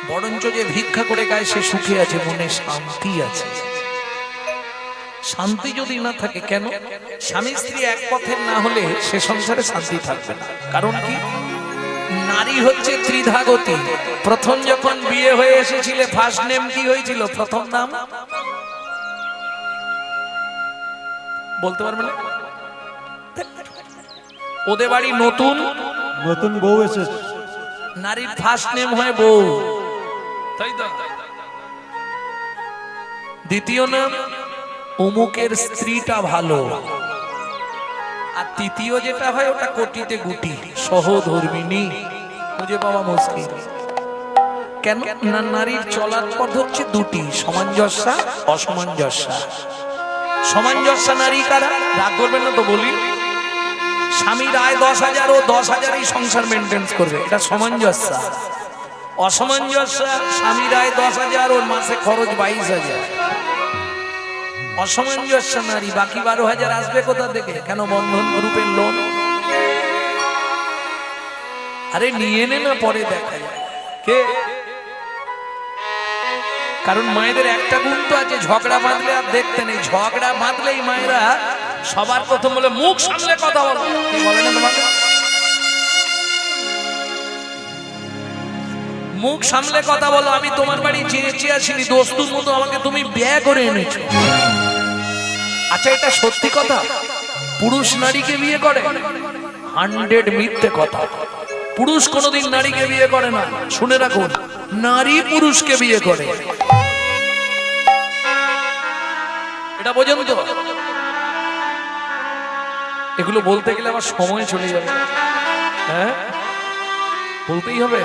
বরঞ্চ যে ভিক্ষা করে গায়ে সে সুখে আছে, মনে শান্তি আছে। শান্তি যদি না থাকে, কেন স্বামী স্ত্রী এক পথের না হলে সে সংসারে শান্তি থাকবে না। কারণ কি, নারী হচ্ছে ত্রিধাগতী। প্রথম যখন বিয়ে হয়ে এসেছিলে ফার্স্ট নেম কি হয়েছিল? প্রথম নাম বলতে পারবে না? ওদের বাড়ি নতুন নতুন বউ এসেছে, নারীর ফার্স্ট নেম হয় বউ, তাই তো। দ্বিতীয় নাম অমুকের স্ত্রীটা ভালো, আর তৃতীয় যেটা হয় ওটা কোটিতে গুটি, সহধর্মিনী, খুঁজে পাওয়া মুশকিল। কেন না, নারীর চলার পথ হচ্ছে দুটি, সামঞ্জস্যা অসামঞ্জস্যা। সামঞ্জস্যা নারী কারা? রাগ করবেন না তো বলি, স্বামীর আয় 10,000 ও 10,000-ই সংসার মেনটেন করবে, এটা সামঞ্জস্যা। অসামঞ্জস্যা, স্বামীর আয় 10,000 ওর মাসে খরচ 22,000। অসামঞ্জস্য নারী, বাকি 12,000 আসবে কোথা থেকে? কেন বন্ধন গ্রুপের লোন? আরে নিয়ে নে না, পরে দেখা যায় কে। কারণ মায়েদের একটা গুণ তো আছে, ঝগড়া বাঁধলে আর দেখতে নেই। ঝগড়া বাঁধলেই মায়েরা সবার প্রথম বলে মুখ সামলে কথা বলো। কি বলে না তোমাকে? মুখ সামলে কথা বলো। আমি তোমার বাড়ি চেয়েছি আসিনি, দোস্তুর মতো আমাকে তুমি বিয়ে করে এনেছো। আচ্ছা, এটা সত্যি কথা? পুরুষ নারীকে বিয়ে করে? 100 মিথ্যে কথা। পুরুষ কোনোদিন নারীকে বিয়ে করে না। শুনে রাখুন, নারী পুরুষকে বিয়ে করে। এটা বোঝেন তো? এগুলো বলতে গেলে আমার সময় চলে যাবে। হ্যাঁ, বলতেই হবে।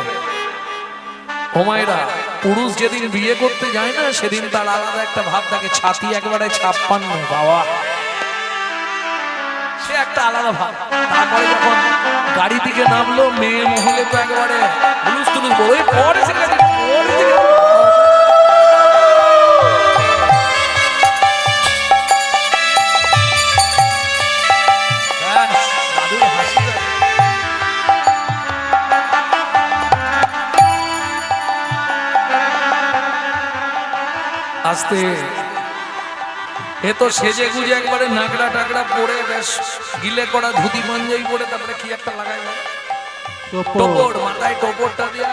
ও মায়েরা, পুরুষ যেদিন বিয়ে করতে যায় না, সেদিন তার আলাদা একটা ভাব থাকে। ছাতি একবারে 56, বাবা, সে একটা আলাদা ভাব। তারপরে যখন গাড়ি থেকে নামলো, মেয়ে মহলে তো একেবারে হুলুস তুলুস বই পরে আসতে এ তো সেজে গুজে একবারে নাগড়া টাগড়া পরে, বেশ গিলে করা ধুতি পাঞ্জাবি পরে, তারপরে কি একটা লাগাই টোপর, মাথায় টোপরটা দিয়ে।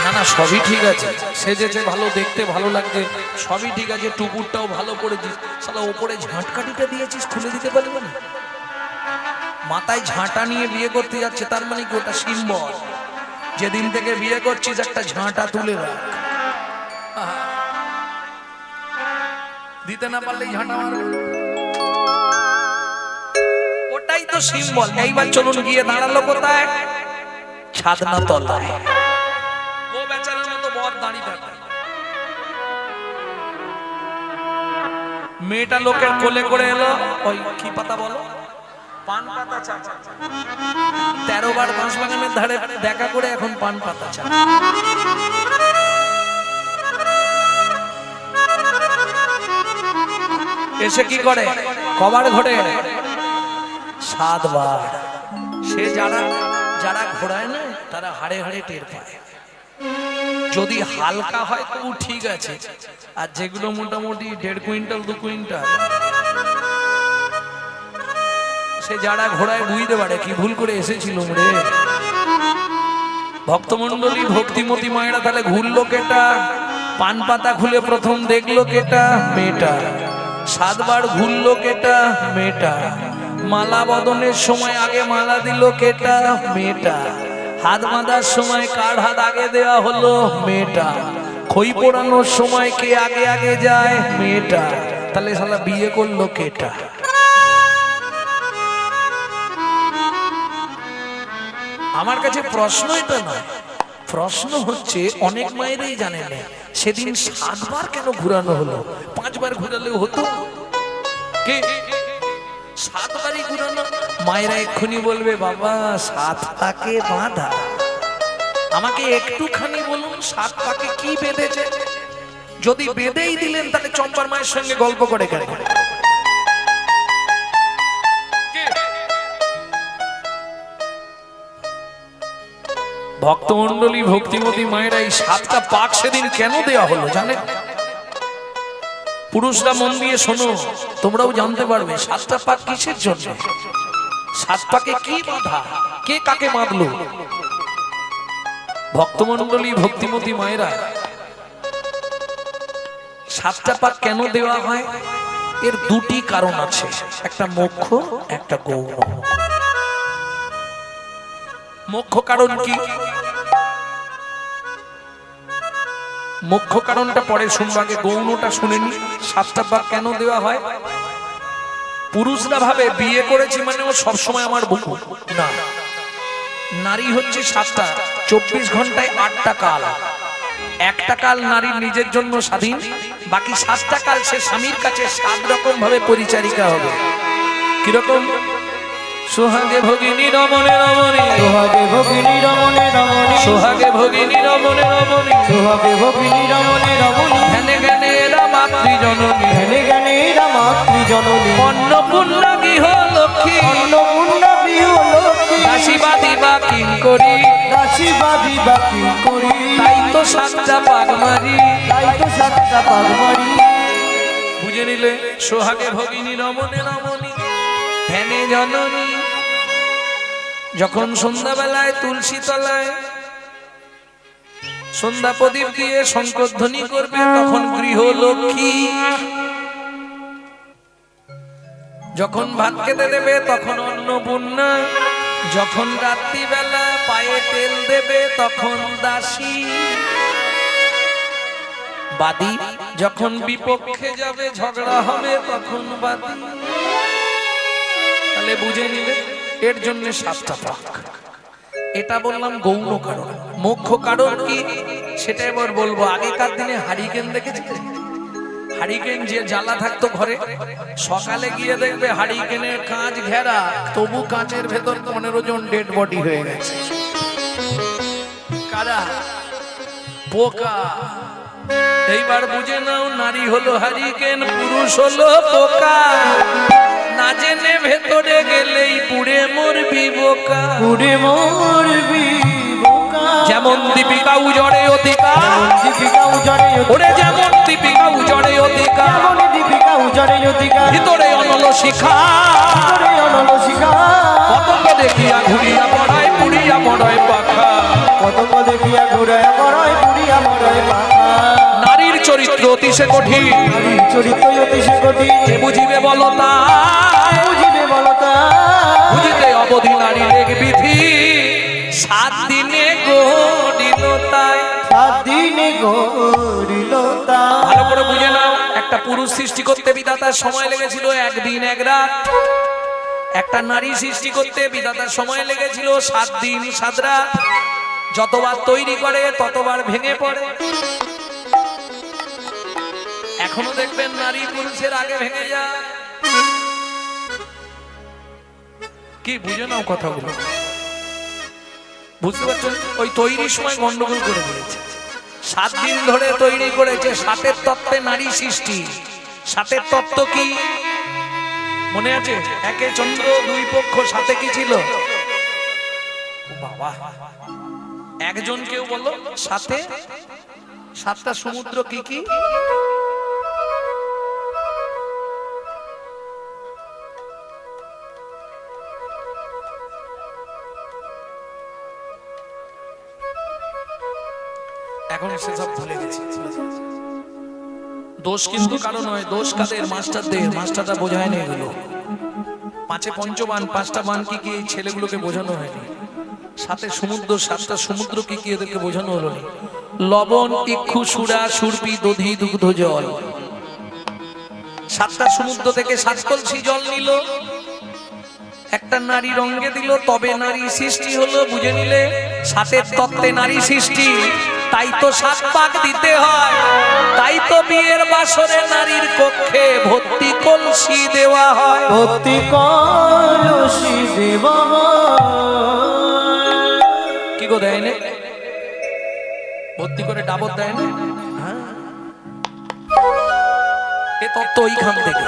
না না, সবই ঠিক আছে, সেজেছে ভালো, দেখতে ভালো লাগছে, সবই ঠিক আছে। টুকুরটাও ভালো পড়েছিস, শালা ওপরে ঝাঁটকাঠিটা দিয়েছিস, খুলে দিতে পারবে না? মাথায় ঝাঁটা নিয়ে বিয়ে করতে যাচ্ছে, তার মানে কি ওটা সিম্বল। যেদিন থেকে বিয়ে করছিস একটা ঝাঁটা তুলে রাখ। দিতে না পারলেই ঝাঁটা মারবে, ওটাই তো সিম্বল। এইবার চলুন, গিয়ে দাঁড়ালো কোথায়? ছাদনা তলায়। ও বেচারার মতো বর দাঁড়িয়ে থাকে। মেয়েটা লোকের কোলে করে এলো, ওই কি পাতা বলো, পান পাতা চা। 13 বার বাঁশবাগানের ধারে দেখা করে এখন পান পাতা চা। এসে কি করে? কবার ঘোরে? 7 বার। সে যারা ঘোরায় না, তারা হাড়ে হাড়ে টের পায়। যদি হালকা হয় তবু ঠিক আছে, আর যেগুলো মোটামুটি 1.5 কুইন্টাল 2 কুইন্টাল, সে যারা ঘোড়ায় বুঝতে পারে কি ভুল করে এসেছিল রে। ভক্তমন্ডলী, ভক্তিমতী মায়েরা, তাহলে ঘুরলো কেটা? পান পাতা খুলে প্রথম দেখলো কেটা? মেয়েটা। 7 বার ঘুরলো কেটা? মেয়েটা। মালা বদনের সময় আগে মালা দিল কেটা? মেয়েটা। হাত বাঁধার সময় কার হাত আগে দেওয়া হলো? মেয়েটা। খই পোড়ানোর সময় কে আগে আগে যায়? মেয়েটা। তাহলে শালা বিয়ে করলো কেটা? আমার কাছে প্রশ্ন এটা নয়, প্রশ্ন হচ্ছে অনেক মায়েরাই জানে না সেদিন 7 বার কেন ঘুরানো হলো। 5 বার ঘুরালেও হতো। কে 7 বারই ঘুরানো? মায়েরা এক্ষুনি বলবে, বাবা 7 পাকে বাঁধা। আমাকে একটুখানি বলুন, 7 পাকে কি বেঁধেছে? যদি বেঁধেই দিলেন তাহলে চম্পার মায়ের সঙ্গে গল্প করে কেন? ভক্তমন্ডলী ভক্তিমতী মায়েরা এই 7টা পাক সেদিন কেন দেওয়া হলো জানেন? পুরুষরা মন দিয়ে শোনো, তোমরাও জানতে পারবে 7টা পাক কিসের জন্য। 7 পাকে কি বাধা, কে কাকে বাঁধলো? ভক্তমন্ডলী ভক্তিমতী মায়েরা 7টা পাক কেন দেওয়া হয়? এর দুটি কারণ আছে, একটা মোক্ষ, একটা গৌণ। মুখ্য কারণ কি? মুখ্য কারণটা পরে শুনবো, আগে গৌণটা শুনে নি। 7টা পাক কেন দেওয়া হয়? পুরুষরা ভাবে বিয়ে করেছি মানে ও সবসময় আমার বউ, না। নারী হচ্ছে 7টা, 24 ঘন্টায় 8টা কাল। একটা কাল নারীর নিজের জন্য স্বাধীন, বাকি 7টা কাল সে স্বামীর কাছে 7 রকম ভাবে পরিচারিকা হবে। কিরকম? সোহাগে ভগিনী রমণে রমণী, সোহাগে ভগিনী রমণে রমণী, সোহাগে ভগিনী রমণে রমণী, সোহাগে ভগিনী রমণে রমণী, ধ্যানে জ্ঞানে এরা মাতৃজননী, ধ্যানে জ্ঞানে এরা মাতৃজননী, অন্নপূর্ণা গৃহ লক্ষ্মী, অন্নপূর্ণা গৃহলক্ষ্মী, দাসী বাদিবা কিঙ্করী, দাসী বাঁধিবা কিঙ্করী, তাই তো 7টা পাক মারি। তাই তো 7টা পাক মারি। বুঝে নিলে? সোহাগে ভগিনী রমণে রমণী, ধ্যানে জননী। যখন সন্ধ্যাবেলায় তুলসী তলায় সন্ধ্যা প্রদীপ দিয়ে শঙ্করধ্বনি করবে তখন গৃহলক্ষ্মী। যখন ভাত খেতে দেবে তখন অন্নপূর্ণা। যখন রাত্রিবেলা পায়ে তেল দেবে তখন দাসী বাদী। যখন বিপক্ষে যাবে ঝগড়া হবে তখন বাদী। তাহলে বুঝে নিলে এর জন্য 7টা পাক। এটা বললাম গৌণ কারণ। মুখ্য কারণ কি সেটা এবার বলবো। আগেকার দিনে হারিকেন দেখেছিলেন? হারিকেন যে জ্বালা থাকতো ঘরে, সকালে গিয়ে দেখবে হারিকেনের কাঁচ ঘেরা, তবু কাঁচের ভেতর 15 জন ডেড বডি হয়ে গেছে। কারা? পোকা। এইবার বুঝে নাও, নারী হলো হারিকেন, পুরুষ হলো পোকা। না জেনে ভেতরে গেলেই পুড়ে মরবি বোকা, পুড়ে মরবি বোকা। যেমন দীপিকা উজড়ে অতিকা, দীপিকা উজড়ে ওরে যেমন দীপিকা উজড়ে অতিকা, যেমন দীপিকা উজড়ে অতিকা, ভিতরে অনল শিখা, ভিতরে অনল শিখা। পতঙ্গ দেখিয়া ঘুরিয়া পড়ায় পুড়িয়া মরয় পাখা। পতঙ্গ দেখিয়া ঘুরায় মরয় পুড়িয়া মরয় পাখা। নারীর চরিত্র অতিশে কঠিন, নারীর চরিত্র অতিশে কঠিন, কে বুঝিবে বলো তাই? বুঝিবে বলো তাই? বুঝিতে অবধি নারীর এক বিধি, 7 দিনে গড়িল তাই। 7 দিনে গড়িল তাই। ভালো করে বুঝে নাও, একটা পুরুষ সৃষ্টি করতে বিধাতার সময় লেগেছিল 1 দিন 1 রাত। একটা নারী সৃষ্টি করতে বিধাতার সময় লেগেছিল 7 দিন 7 রাত। যতবার তৈরি করে ততবার ভেঙে পড়ে। এখনো দেখবেন নারী পুরুষের আগে ভেঙে যায়। কি বুঝে নাও কথাগুলো? বুঝতে পারছেন? ওই তৈরির সময় গন্ডগোল করে দিয়েছে। 7 দিন ধরে তৈরি করেছে। 7-এর তত্ত্বে নারী সৃষ্টি। 7-এর তত্ত্ব কি মনে আছে? 1 চন্দ্র, 2 পক্ষ, 7-এ কি ছিল? ও বাবা, একজন কেউ বলো 7-এ 7টা সমুদ্র কি কি? এখন সেসব ভুলে গেছি। দোষ কিন্তু কারণ নয়, দোষ কাদের? মাস্টারদের। মাস্টাররা বোঝায় না এগুলো। 5-এ পঞ্চবান, 5টা বান কি কি, এই ছেলেগুলোকে বোঝানো হয়নি। 7-এ সমুদ্র, 7টা সমুদ্র কি কি, এদেরকে বোঝানো হলো না। লবণ, ইক্ষু, সুরা, সুরপি, দধি, দুগ্ধ, জল। 7টা সমুদ্র থেকে 7 কলসি জল নিল, একটা নারী রঙে দিল, তবে নারী সৃষ্টি হলো। বুঝে নিলে 7-এর তত্ত্বে নারী সৃষ্টি। তাই তো 7 পাক দিতে হয়। তাই তো বিয়ের বাসরে নারীর কক্ষে ভর্তি কলসি দেওয়া হয়। ভক্তি কলসি দেওয়া কি গো দেয় না? ভর্তি করে ডাবর দেয় না? হ্যাঁ। তত্ত্ব ওইখান থেকে।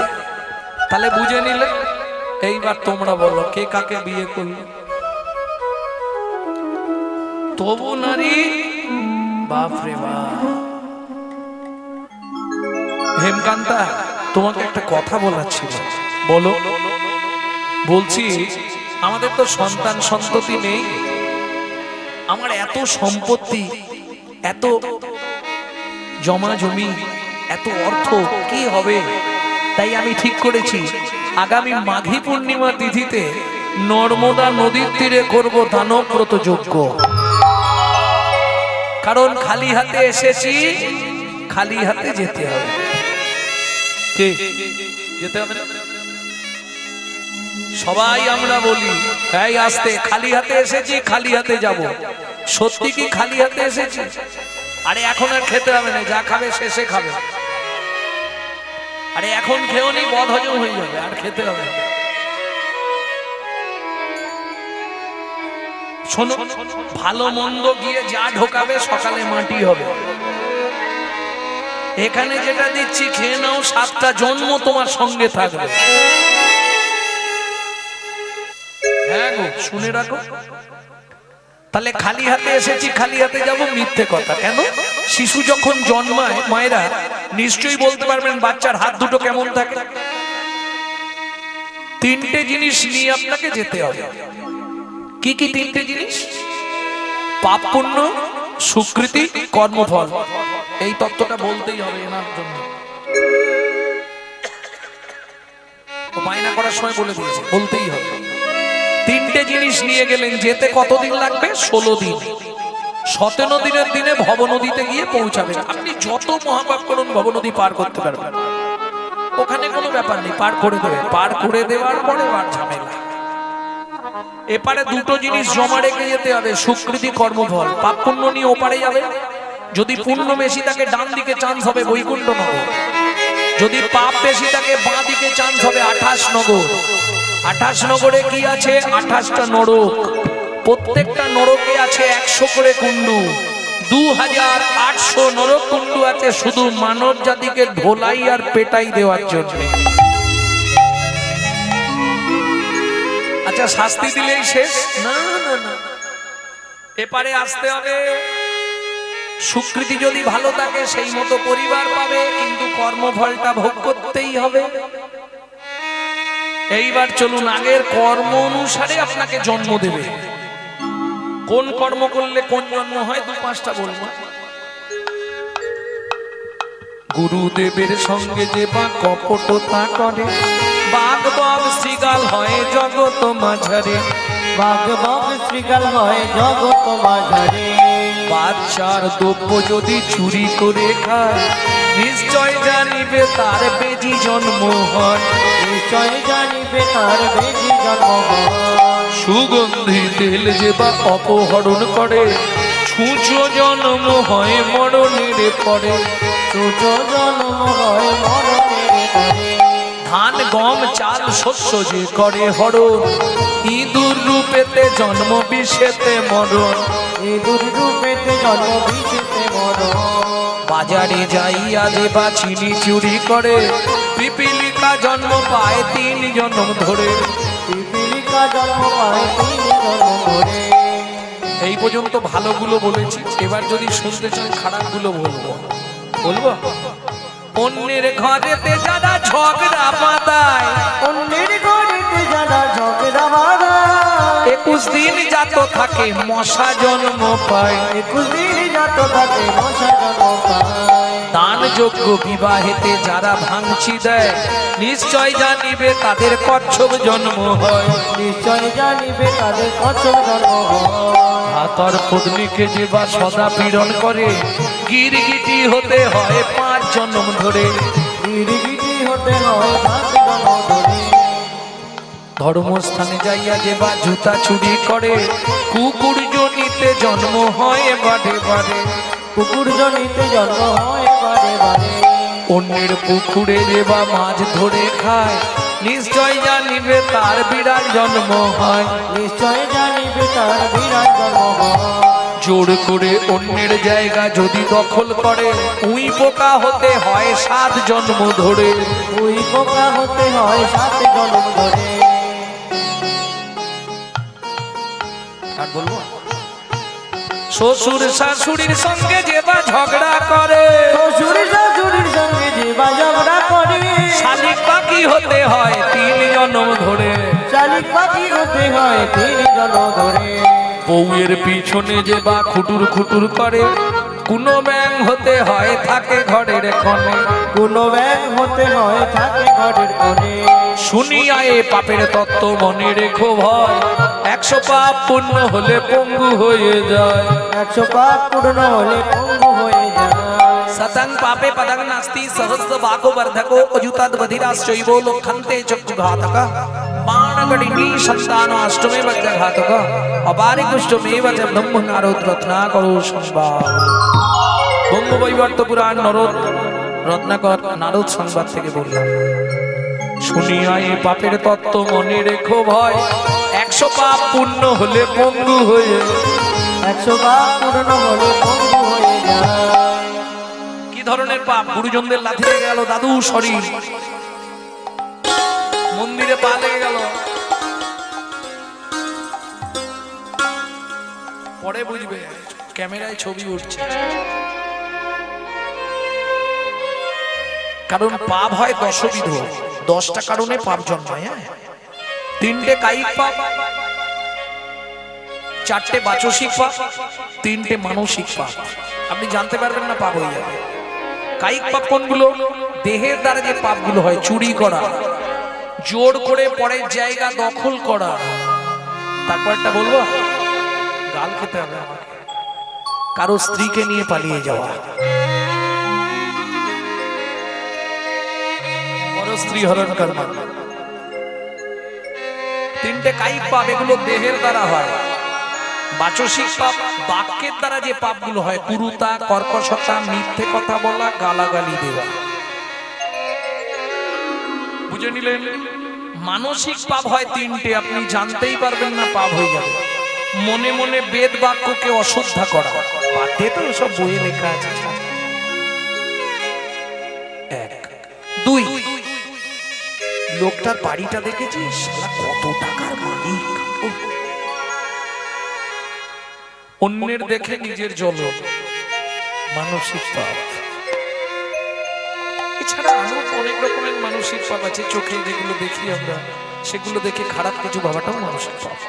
তাহলে বুঝে নিলে। এইবার তোমরা বলো কে কাকে বিয়ে করলো? তবু নারী, বাপরে বাপ। হেমকান্তা, তোমাকে একটা কথা বলার ছিল, বলো। বলছি, আমাদের তো সন্তান সন্ততি নেই, আমার এত সম্পত্তি, এত জমা জমি, এত অর্থ, কি হবে? তাই আমি ঠিক করেছি আগামী মাঘী পূর্ণিমা তিথিতে নর্মদা নদীর তীরে করব দানব্রত যজ্ঞ। কারণ খালি হাতে এসেছি, খালি হাতে যেতে হবে। কে যেতে হবে না? সবাই আমরা বলি তাই আসতে, খালি হাতে এসেছি, খালি হাতে যাব। সত্যি কি খালি হাতে এসেছি? আরে এখন আর খেতে হবে না, যা খাবে শেষে খাবে। আরে এখন খেয়েও নি, বদ হজম হয়ে যাবে, আর খেতে হবে না। শোনো, ভালো মন্দ গিয়ে যা ঢোকাবে সকালে মাটি হবে। এখানে যেটা দিচ্ছি খেয়ে নাও, 7টা জন্ম তোমার সঙ্গে থাকবে। হ্যাঁ গো, শুনে রাখো। তাহলে খালি হাতে এসেছি, খালি হাতে যাব, মিথ্যে কথা। কেন? শিশু যখন জন্মায় মায়েরা নিশ্চয়ই বলতে পারবেন বাচ্চার হাত দুটো কেমন থাকে। 3টে জিনিস নিয়ে আপনাকে যেতে হবে। কি কি 3টে জিনিস? পাপ পুণ্য, সুকৃতি, কর্মফল। এই তত্ত্বটা বলতেই হবে এনার জন্য। বায়না করার সময় বলে দিয়েছে, বলতেই হবে। 3টে জিনিস নিয়ে গেলেন, যেতে কতদিন লাগবে? 16 দিন। 17 দিনের দিনে ভবনদীতে গিয়ে পৌঁছাবেন। আপনি যত মহাপাপ করুন ভবনদী পার করতে পারবেন, ওখানে কোনো ব্যাপার নেই, পার করে দেবে। পার করে দেওয়ার পরে আর ঝামেলা। এপারে 2টো জিনিস জমা রেখে যেতে হবে, সুকৃতি, কর্মফল। পাপ পুণ্য নিয়ে ওপারে যাবে। যদি পুণ্য বেশি থাকে ডান দিকে চান্স হবে বৈকুণ্ঠ নগর, যদি পাপ বেশি থাকে বাঁ দিকে চান্স হবে 28 নগর। 28 নগরে কি আছে? 28টা নরক। প্রত্যেকটা নরকে আছে 100 করে কুণ্ডু। 2800 নরক কুণ্ডু আছে শুধু মানব জাতিকে ঢোলাই আর পেটাই দেওয়ার জন্য। আচ্ছা, শাস্তি দিলেই শেষ? না না না, এপারে আসতে হবে। সুকৃতি যদি ভালো থাকে সেই মতো পরিবার পাবে, কিন্তু কর্মফলটা ভোগ করতেই হবে। এইবার চলুন, আগের কর্ম অনুসারে আপনাকে জন্ম দেবে। কোন কর্ম করলে কোন জন্ম হয় 2-5টা বলবো। গুরুদেবের সঙ্গে যে বা কপটতা করে, বাঘ বগ শ্রীগাল হয় জগৎ মাঝারে। বাঘ বগ শ্রীগাল হয় জগৎ মাঝারে। বাচ্চার দ্রব্য যদি চুরি করে খায়, নিশ্চয় জানিবে তার বেজি জন্ম হয়। নিশ্চয় জানিবে তার বেজি জন্ম হয়। সুগন্ধি তেল যে বা অপহরণ করে, ছুঁচো জন্ম হয় মরণের পরে। ছুঁচো জন্ম হয় মরণের পরে। ধান গম চাল শস্য যে করে হরণ, ইঁদুর রূপেতে জন্ম বিষেতে মরণ। ইঁদুর রূপেতে জন্ম বিষেতে মরণ। বাজারে যাইয়া যে বা চিনি চুরি করে, পিপিলিকা জন্ম পায় 3 জন্ম ধরে। পিপিলিকা জন্ম পায় 3 জন্ম ধরে। এই পর্যন্ত ভালোগুলো বলেছি, এবার যদি শুনতে চান খারাপগুলো বলবো। বলবো? অন্যের ঘরেতে যারা ঝগড়া বাঁধায়, অন্যের ঘরেতে যারা ঝগড়া বাঁধায়, 21 দিন জাত থাকে মশা জন্ম পায়। 21 দিন জাত থাকে মশা জন্ম পায়। দান যোগ্য বিবাহেতে যারা ভাঙচি দেয়, নিশ্চয় জানিবে তাদের কচ্ছপ জন্ম হয়। নিশ্চয় জানিবে তাদের কচ্ছপ জন্ম হয়। হাতর পত্নীকে যে বা সদা পীড়ন করে, গিরগিটি হতে হয় 5 জন্ম ধরে। গিরগিটি হতে হয় 5 জন্ম ধরে। ধর্মস্থানে যাইয়া যে বা জুতা চুরি করে, কুকুর জনিতে জন্ম হয় বারে বারে। কুকুর জনিতে জন্ম হয় বারে বারে। অন্যের পুকুরে যে বা মাছ ধরে খায়, নিশ্চয় জানিবে তার বিড়াল জন্ম হয়। নিশ্চয় জানিবে তার বিরাট জন্ম হয়। জোর করে অন্যের জায়গা যদি দখল করে উই পোকা হতে হয় 7 জন্ম ধরে। ওই পোকা হতে হয় 7 জন্ম ধরে। আর বলবো শ্বশুর শাশুড়ির সঙ্গে যে বা ঝগড়া করে, শ্বশুর শাশুড়ির সঙ্গে যে ঝগড়া করে, শালিক পাখি হতে হয় 3 জন্ম ধরে। শালিক পাখি হতে হয় 3 জন্ম ধরে। বউয়ের পিছনে যে বা খুটুর খুটুর করে, কোনো ব্যাং হতে হয় থাকে ঘরের কোণে। কোনো ব্যাং হতে হয় থাকে ঘরের কোণে। শুনিয়া এ পাপের তত্ত্ব মনে রেখো ভয়, 100 পাপ পূর্ণ হলে পঙ্গু হয়ে যায়। 100 পাপ পূর্ণ হলে পঙ্গু হয়ে যায়। সতং পাপে পদং নাস্তি সহস্র বাকো বর্ধকো অযুতাদ বধিরাশ্চৈব লোকখন্তে চক্ষু ঘাতক বাণগণিনী সন্তান অষ্টমে বজ্র ঘাতক অপারি কুষ্ঠমেব চ ব্রহ্ম নারদ রত্নাকরো সংবাদ। বঙ্গবৈবর্ত পুরাণ নরদ রত্নাকর নারদ সংবাদ থেকে বললাম। শুনিয়া এই পাপের তত্ত্ব মনে রেখো ভয়, 100 পাপ পূর্ণ হলে পঙ্গু হয়ে। 100 পাপ পূর্ণ হলে পঙ্গু হয়ে যায়। কি ধরনের পাপ? গুরুজনদের লাথি লেগে গেল, দাদু সরি, মন্দিরে পা লেগে গেল, পরে বুঝবে ক্যামেরায় ছবি উঠছে। কারণ পাপ হয় দশবিধ, 10টা কারণে পাপ জন্মায়। 3টে কায়িক পাপ, 4টে বাচসিক পাপ, 3টে মানসিক পাপ। আপনি জানতে পারবেন না, পাপ হয়ে যাবে। কায়িক পাপ কোনগুলো? দেহের দ্বারা যে পাপগুলো হয়, চুরি করা, জোর করে পরের জায়গা দখল করা, তারপরটা বলবো, গাল খেতে হবে আমাকে, কারো স্ত্রীকে নিয়ে পালিয়ে যাওয়া, বড় স্ত্রী হরণ করা। 3টে কায়িক পাপ, এগুলো দেহের দ্বারা হয়। বাচসিক পাপ, বাক্যের দ্বারা যে পাপগুলো হয়, কুরুতা, কর্কশতা, মিথ্যে কথা বলা, গালাগালি দেওয়া। বুঝে নিলেন? মানসিক পাপ হয় 3টে, আপনি জানতেই পারবেন না, পাপ হয়ে যাবে। মনে মনে বেদ বাক্যকে অশ্রদ্ধা করা, বাদে তো সব বইয়ে লেখা আছে। 1 2 লোকটার বাড়িটা দেখেছিস, শালা কত টাকার মালিক, অন্যের দেখে নিজের জ্বল, মানসিক পাপ। এছাড়া আরো অনেক রকমের মানসিক পাপ আছে, চোখে যেগুলো দেখি আমরা, সেগুলো দেখে খারাপ কিছু ভাবাটাও মানসিক পাপ।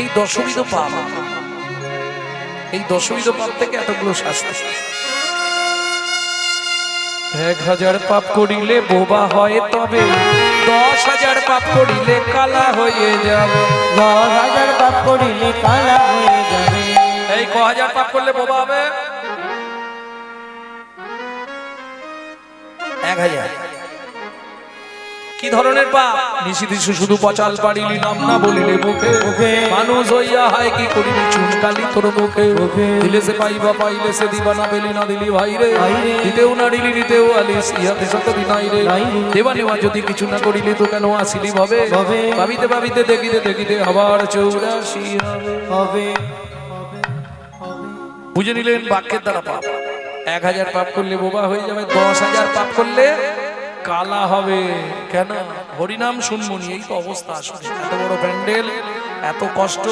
এই দশবিধ পাপ, এই দশবিধ পাপ থেকে এতগুলো শাস্তি। 1000 পাপ করিলে বোবা হয় তবে, 10,000 পাপ করিলে কালা হয়ে যাবে। 10,000 পাপ করিলে কালা হয়ে যাবে। এই 1000 পাপ করলে বোবা হবে? 1000। কি ধরনের পাপ? নিশিদিশু শুধু পচাল পারিলি নাম না বলিলে মুখে, মানুষ হইয়া হয় কি করিবি চুনকালি তোর মুখে। দিলে সে পাইবা পাইলে সে দিবা, না পেলি না দিলি ভাই রে, দিতেও না দিলি নিতেও আলিস, ইহাতে শত বিনাই রে। দেবা নেওয়া যদি কিছু না করিলি তো কেন আসিলি ভাবে, ভাবিতে ভাবিতে দেখিতে দেখিতে আবার 84 হবে। বুঝে নিলেন? বাক্যের দ্বারা পাপ। 1000 পাপ করলে বোবা হয়ে যাবে, 10,000 পাপ করলে কালা হবে। কেন? হরিনাম শুনবনি, এই তো অবস্থা। আসলে এত বড় প্যান্ডেল, এত কষ্ট,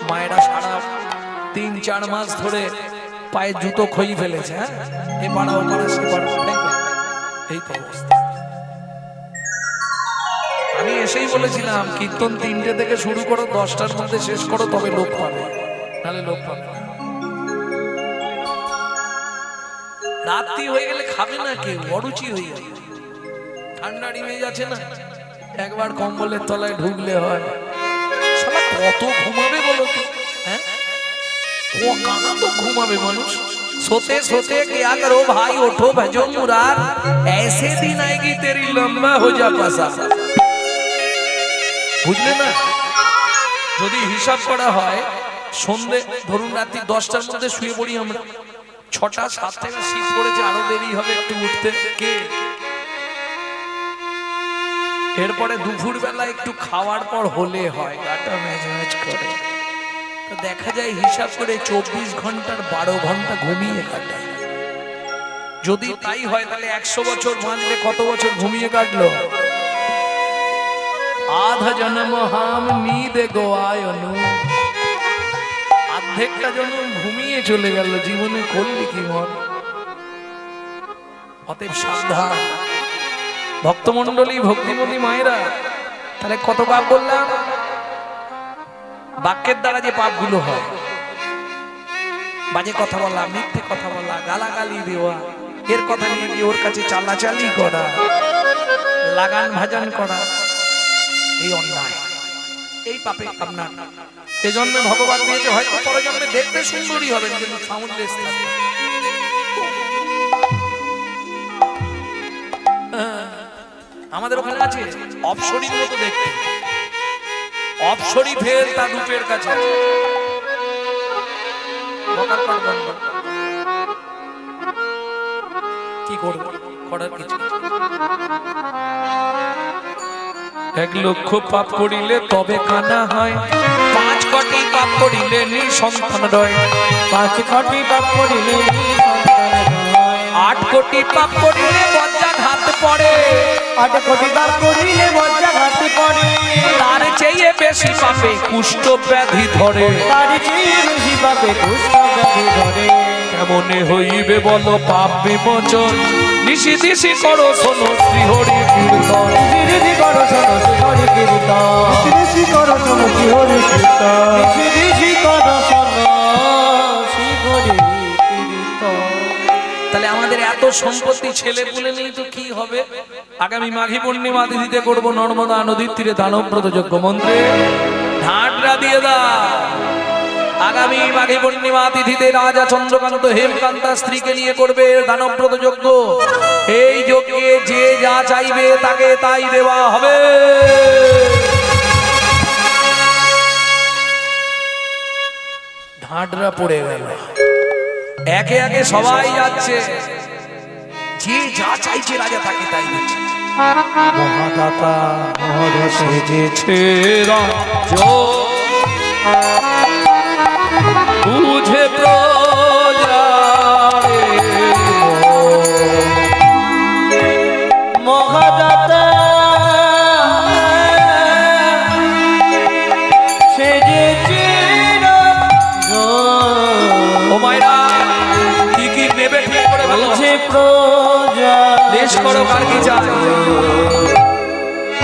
মায়েরা সারা 3-4 মাস ধরে পায়ে জুতো খই ফেলেছে। হ্যাঁ, এ পাড়া ও পাড়া সে পাড়া, এই তো অবস্থা। আমি এসেই বলেছিলাম, কীর্তন 3টে থেকে শুরু করো, 10টার মধ্যে শেষ করো, তবে লোক পাবে, নাহলে লোক পাবে না। রাত্রি হয়ে গেলে খাবে না কেউ, অরুচি হয়ে যাবে। ঠান্ডার ইমেজ আছে না, একবার কম্বলের তলায় ঢুকলে হয়। শালা কত ঘুমাবে বলো তো? হ্যাঁ, ও কানা তো ঘুমাবে মানুষ। सोते सोते क्या करो भाई, उठो भजो मुरार, ऐसे दिन आएगी तेरी लंबा हो जा पासा। বুঝলে না? যদি হিসাব করা হয়, সন্ধে ধরুন রাত্রি 10টার মধ্যে শুয়ে পড়ি আমরা, 6টা 7 থেকে শীত পড়েছে, আরো দেরি হবে একটু উঠতে। কে? এরপরে দুপুর বেলা একটু খাওয়ার পর হলে হয়, গাটা ম্যাজ ম্যাজ করে, তো দেখা যায় হিসাব করে 24 ঘন্টার 12 ঘন্টা ঘুমিয়ে কাটায়। যদি তাই হয় তাহলে 100 বছর বাঁচলে কত বছর ঘুমিয়ে কাটলো? আধা জন্ম হাম নীদ গোয়ায়নু, অর্ধেকটা জন্ম ঘুমিয়ে চলে গেল, জীবনে করলি কি মন? অতএব সাবধান ভক্তমণ্ডলী, ভক্তিমতী মায়েরা। তাহলে কত পাপ বললাম? বাক্যের দ্বারা যে পাপগুলো হয়, বাজে কথা বলা, মিথ্যে কথা বলা, গালাগালি দেওয়া, এর কথা নিয়ে গিয়ে ওর কাছে চালাচালি করা, লাগান ভাজান করা, এই অন্যায়, এই পাপে আপনার এ জন্মে ভগবান দিয়েছে, হয়তো পরের জন্মে দেখতে সুন্দরী হবেন কিন্তু সাউন্ডলেস থাকবে। আমাদের ওখানে আছে অপসরীর মতো দেখতে, অপসরী ফের তার রূপের কাছে কি করবো, করার কিছু। 1 লক্ষ পাপ করিলে তবে কানা হয়, 5 কোটি পাপ করিলে নিঃসন্তান রয়, 5 কোটি পাপ করিলে নিঃসন্তান হয়, 8 কোটি পাপ করিলে বজ্রাঘাত পড়ে, 8 কোটি পাপ করিলে বজ্রাঘাত পড়ে, তার চেয়ে বেশি পাপে কুষ্ঠ ব্যাধি ধরে, তার চেয়ে বেশি পাপে কুষ্ঠ ব্যাধি ধরে। কেমনে হইবে বলো পাপ বিমোচন, নিশি দিশি করো শোনো শ্রী হরি কীর্তন, দিদি করো শোনো শ্রী হরি কীর্তন, শ্রী করো শোনো শ্রী হরি কীর্তন, দিদি করো শোনো শ্রী হরি কীর্তন। তাহলে আমাদের এত সম্পত্তি ছেলে পুলে নেই তো কি হবে? আগামী মাঘী পূর্ণিমা তিথিতে করব নর্মদা নদীর তীরে দানব্রত যজ্ঞ, মন্ত্রে ঢাটরা দিয়ে দাও। আগামী মাঘী পূর্ণিমা তিথিতে রাজা চন্দ্রকান্ত হেমকান্তা স্ত্রীকে নিয়ে করবে দানব্রত যজ্ঞ। এই যজ্ঞে যে যা চাইবে তাকে তাই দেওয়া হবে। ঢাটরা পড়ে গেল, একে একে সবাই যাচ্ছে, যে যা চাইছে রাজা তাকে তাই দিচ্ছে। মহাদাতা মহাদাতা সেজেছে রাজ বুঝে প্রজারে মহাদাতা সেজেছে রাজ, ও মায়েরা কি কি নেবে ঠিক করে বলো, বুঝে প্রজা দেশ করো কার কি চাই।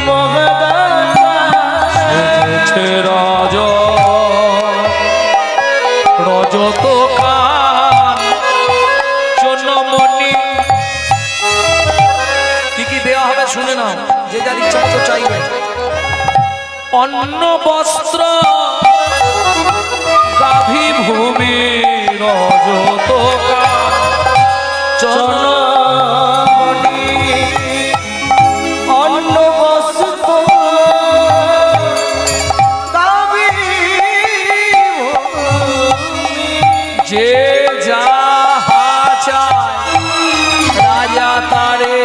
মহাদাতা সেজেছে রাজ রজত কান চন্নমণি, কি কি দেওয়া হবে শুনে নাও, যে যার ইচ্ছা মতো চাইবে। অন্ন বস্ত্র গাভী ভূমি রজত কান চন্নমণি, অন্ন বস্ত্র গাভী ভূমি, যে যাহা চায় রাজা তারে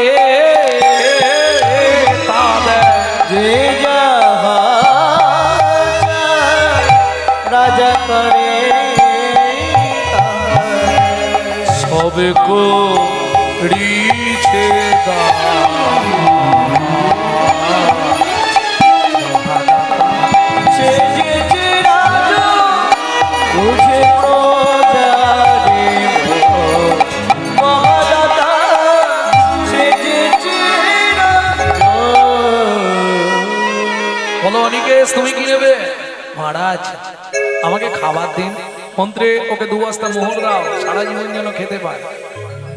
তা দেয়। যে যাহা চায় রাজা করে সব করিছে দান। সেজেছে রাজা বুঝে প্রজারে মহাদাতা সেজেছে রাজা। বলো অনিকেশ তুমি কি নেবে? মহারাজ আমাকে খাবার দিন, মন্ত্রে ওকে 2 বস্তা মোহর দাও, সারা জীবন যেন খেতে পায়।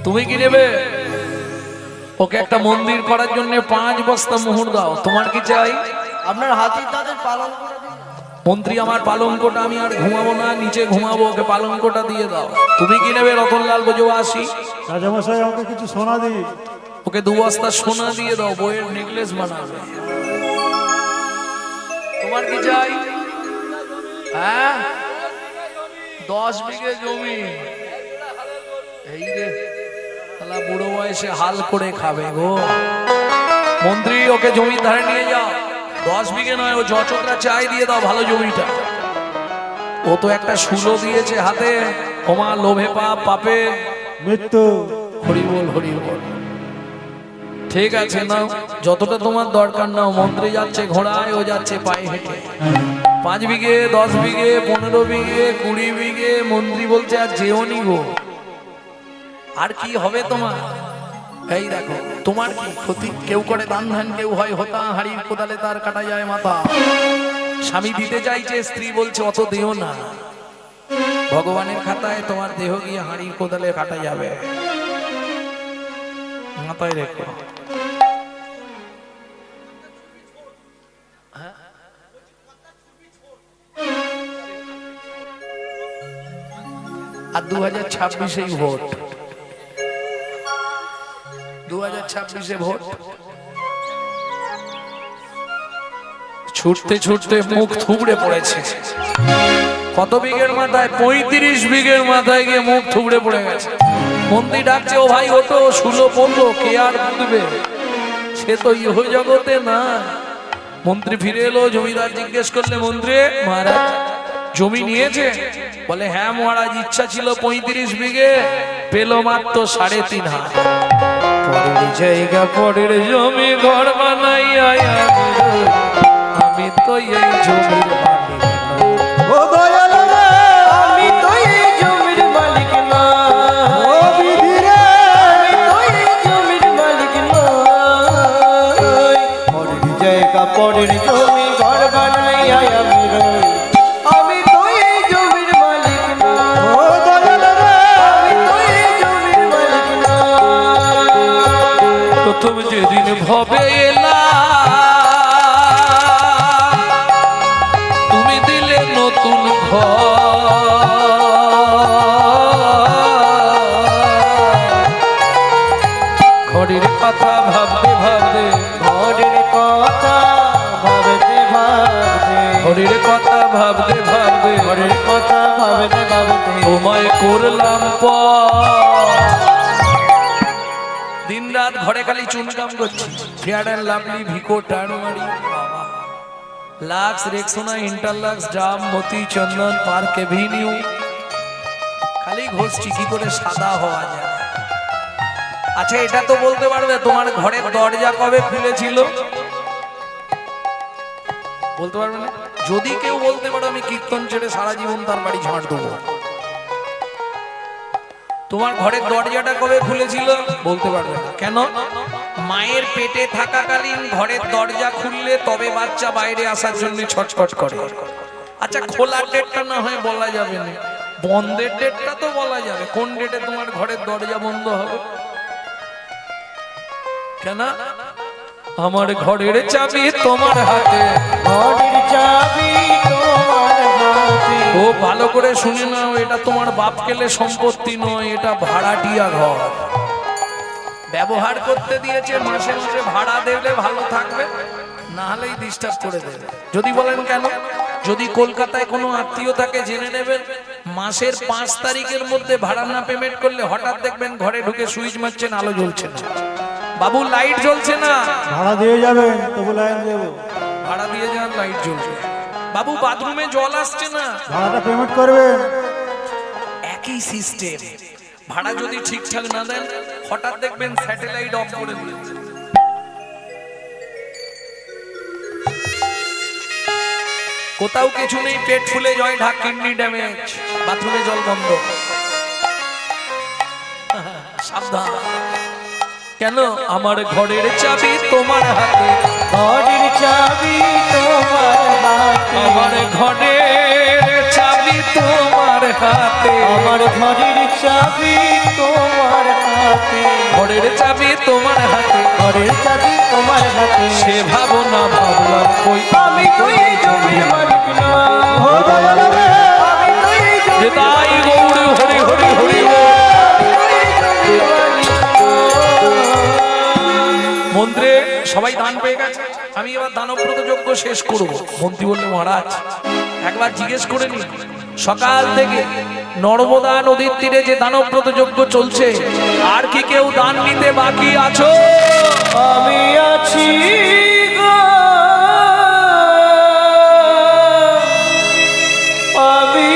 তুমি কি নেবে? ওকে একটা মন্দির করার জন্য 5 বস্তা মোহর দাও। তোমার কি চাই? আপনার হাতির তাদের পালন করে দিন। মন্ত্রী আমার পালঙ্কটা আমি আর ঘুমাবো না, নিচে ঘুমাবো, ওকে পালঙ্কটা দিয়ে দাও। তুমি কি নেবে? রতনলাল বোঝো আসি, রাজামশাই আমাকে কিছু সোনা দিই। ওকে 2 বস্তা সোনা দিয়ে দাও, বইয়ের নেকলেস বানাবে। তোমার কি চাই? হ্যাঁ 10 বিঘে জমি, এই রে শালা বুড়ো বয়সে হাল করে খাবে গো। মন্ত্রী ওকে জমির ধারে নিয়ে যাও, 10 বিঘে নয়, ও যতটা চাই দিয়ে দাও ভালো জমিটা। ও তো একটা শুলো দিয়েছে হাতে, ওমা লোভে পাপ পাপে মৃত্যু। হরি বল হরি বল। ঠিক আছে নাও, যতটা তোমার দরকার নাও। মন্ত্রী যাচ্ছে ঘোড়ায়, ও যাচ্ছে পায়ে হেঁটে। 5 বিঘে 10 বিঘে 15 বিঘে 20 বিঘে মন্ত্রী বলছে আর যেও নি গো। আর কি হবে তোমার? এই দেখো তোমার কি ক্ষতি? কেউ করে দান ধ্যান, কেউ হয় হোতা, হাড়ির কোদালে তার কাটা যায় মাথা। স্বামী দিতে চাইছে, স্ত্রী বলছে অত দিও না, ভগবানের খাতায় তোমার দেহ গিয়ে হাড়ির কোদালে কাটা যাবে, মাথায় রেখো। আর 2026 ভোট, 2026 ভোট। ছুটতে ছুটতে মুখ থুবড়ে পড়েছে। কত বিঘের মাথায়? 35 বিঘের মাথায় গিয়ে মুখ থুবড়ে পড়ে গেছে। মন্ত্রী ডাকছে, ও ভাই ওটো, শুলো পড়লো, কে আর বুঝবে, সে তো ইহ জগতে না। মন্ত্রী ফিরে এলো, জমিদার জিজ্ঞেস করলে, মন্ত্রী মহারাজ জমি নিয়েছে? বলে হ্যাঁ মহারাজ, ইচ্ছা ছিল 35 বিঘে, পেল মাত্র 3.5 হাত। পরের জায়গা পরের জমি ঘর বানাইয়া আমি তো এই জমির মালিক না। ও দয়াল রে, আমি তো এই জমির মালিক না। ও বিধি রে, আমি তো এই জমির মালিক না। পরের জায়গা পরের জমি ঘর বানাইয়া আমি রই, আমি তো এই জমির মালিক না। ও দয়াল রে, আমি তো এই জমির মালিক না। প্রথম যেদিন ভবে এলা তুমি দিলে নতুন ঘরের কথা ভাবতে ভাবতে, ঘরের কথা ভাবতে ভাবতে, ঘরের কথা ভাবতে ভাবতে, ঘরের কথা ভাবতে ভাবতে তোমায় করলাম দিন রাত ঘরে খালি চুনকাম করছি। Fair and Lovely, Vicco, turmeric, Lux, Rexona, ইন্টারলাক্স, ডাম, মতি, চন্দন, পার্ক এভিনিউ, খালি ঘষছি কি করে সাদা হওয়া যায়। আচ্ছা এটা তো বলতে পারবে তোমার ঘরের দরজা কবে খুলেছিল? বলতে পারবে না? যদি কেউ বলতে পারো আমি কীর্তন ছেড়ে সারা জীবন তার বাড়ি ঝাঁট দেবো। তোমার ঘরের দরজাটা কবে খুলেছিল? বলতে পারবে না। কেন? মায়ের পেটে থাকাকালীন ঘরের দরজা খুললে তবে বাচ্চা বাইরে আসার জন্য ছটফট করে। আচ্ছা খোলার ডেটটা না হয় বলা যাবে না, বন্ধের ডেটটা তো বলা যাবে। কোন ডেটে তোমার ঘরের দরজা বন্ধ হবে? কেন? আমার ঘরের চাবি তোমার হাতে, ঘরের চাবি তোমার হাতে। ও ভালো করে শুনে নাও, এটা তোমার বাপ কেলে সম্পত্তি নয়, এটা ভাড়াটিয়া ঘর। ব্যবহার করতে দিয়েছে, মাসে মাসে ভাড়া দেবে, ভালো থাকবে, না হলেই ডিস্টার্ব করে দেবে। যদি বলেন কেন? যদি কলকাতায় কোনো আত্মীয় থাকে জেনে নেবেন, মাসের 5 তারিখের মধ্যে ভাড়া না পেমেন্ট করলে হঠাৎ দেখবেন ঘরে ঢুকে সুইচ মারছেন, আলো জ্বলছে না, বাবু লাইট জ্বলছে না। ভাড়া দিয়ে যাবেন, তবু লাইন দেবো। ভাড়া দিয়ে যান, লাইট জ্বলছে। বাবু বাথরুমে জল আসছে না, ভাড়াটা পেমেন্ট করবেন। একই সিস্টেম। ভাড়া যদি ঠিকঠাক না দেন হঠাৎ দেখবেন স্যাটেলাইট অফ করে দিয়েছে। কোথাও কিছু নেই, পেট ফুলে জয় ঢাক, কিডনি ড্যামেজ, বাথরুমে জল বন্ধ। সাবধান। কেন? আমার ঘরের চাবি তোমার হাতে, ঘরের চাবি তোমার হাতে। আমার ঘরের চাবি তোমার হাতে, আমার ঘরের চাবি তোমার হাতে। ঘরের চাবি তোমার হাতে, ঘরের চাবি তোমার হাতে। সে ভাবনা ভাবলাম কই আমি তো এই জমির মালিক না। ও দয়াল রে, আমি তো এই যে জমির তাই গৌর হরি হরি হরি বল। মন্ত্রে সবাই দান পেয়ে গেছে, আমি এবার দানব্রত যজ্ঞ শেষ করব। মন্ত্রী বললে মহারাজ একবার জিজ্ঞেস করে নি, সকাল থেকে নর্মদা নদীর তীরে যে দানব্রত যজ্ঞ চলছে, আর কি কেউ দান নিতে বাকি আছো? আমি আছি গো, আমি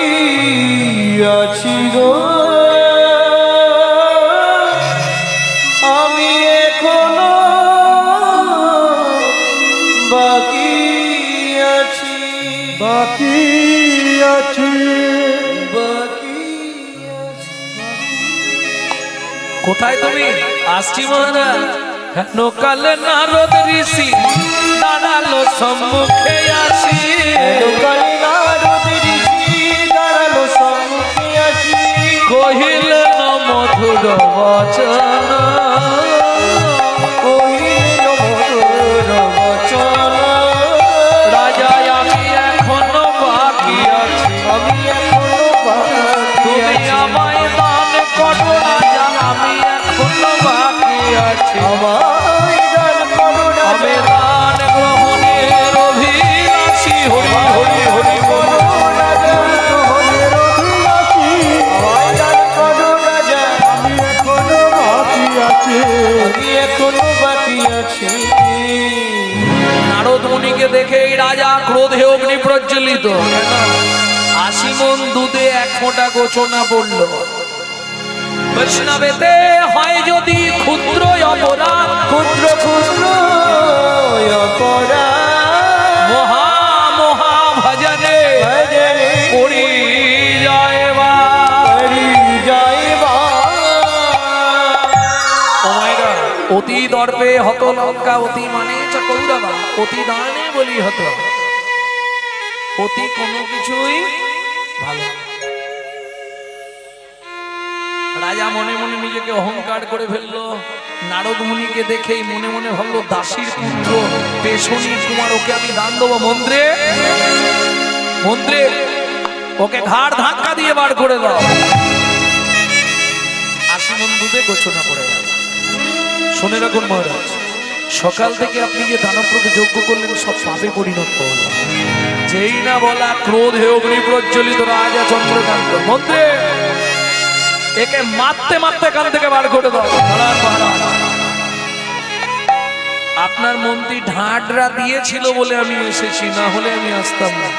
কোথায় তুমি? আসছি মহারাজ। হেন কালে নারদ ঋষি দাঁড়ালো সম্মুখে আসি, কালী নারদ ঋষি দাঁড়ালো সম্মুখে আসি, কহিলেন মধুর বচন, কহিলেন মধুর বচন। রাজা আমি এখনো বাকি আছি, আমি এখনো বাকি তুমি আছি, আমায় দান করো রাজা, আমি এখনো বাকি আছি। আমায় দান করো আমি রাজা, দান গ্রহণের অভিলাষী, হরি হরি হরি বল। রাজা গ্রহণের অভিলাষী। আমায় দান করো রাজা, আমি এখনো বাকি আছি। আমি এখনো বাকি আছি। নারদ মুনিকে দেখে এই রাজা ক্রোধে অগ্নি প্রজ্বলিত। আশি মন দুধে এক ফোঁটা গোচনা পড়ল। বৈষ্ণবেতে হয় যদি ক্ষুদ্র অপরাধ, ক্ষুদ্র ক্ষুদ্র অপরাধ, মহা মহা ভজনে ভজনে পড়ি যায় বা। করি যাইবা। ও মাই গড! অতি দর্পে হত লঙ্কা, অতি মানে চকৌরাবা, অতি দানে বলি হত। অতি কোনো কিছুই ভালো না। রাজা মনে মনে নিজেকে অহংকার করে ফেললো। নারদ মুনিকে দেখেই মনে মনে ভাবলো, দাসীর পুত্র পেশনী কুমার, ওকে আমি দান দেবো। মন্ত্রে মন্ত্রে ওকে ঘাড় ধাক্কা দিয়ে বার করে দাও। আশি মন দুধে গোছনা পড়ে গেল। শুনে রাখুন মহারাজ, সকাল থেকে আপনি যে দানপ্রদে যজ্ঞ করলেন সব পাপে পরিণত হল। যেই না বলা ক্রোধে অগ্নি প্রজ্বলিত রাজা চন্দ্রকান্ত, মন্ত্রে একে মারতে মারতে কান থেকে বার করে দাও। দাঁড়ান মহারাজ, আপনার মন্ত্রী ঢাঁটরা দিয়েছিল বলে আমি এসেছি, না হলে আমি আসতাম না।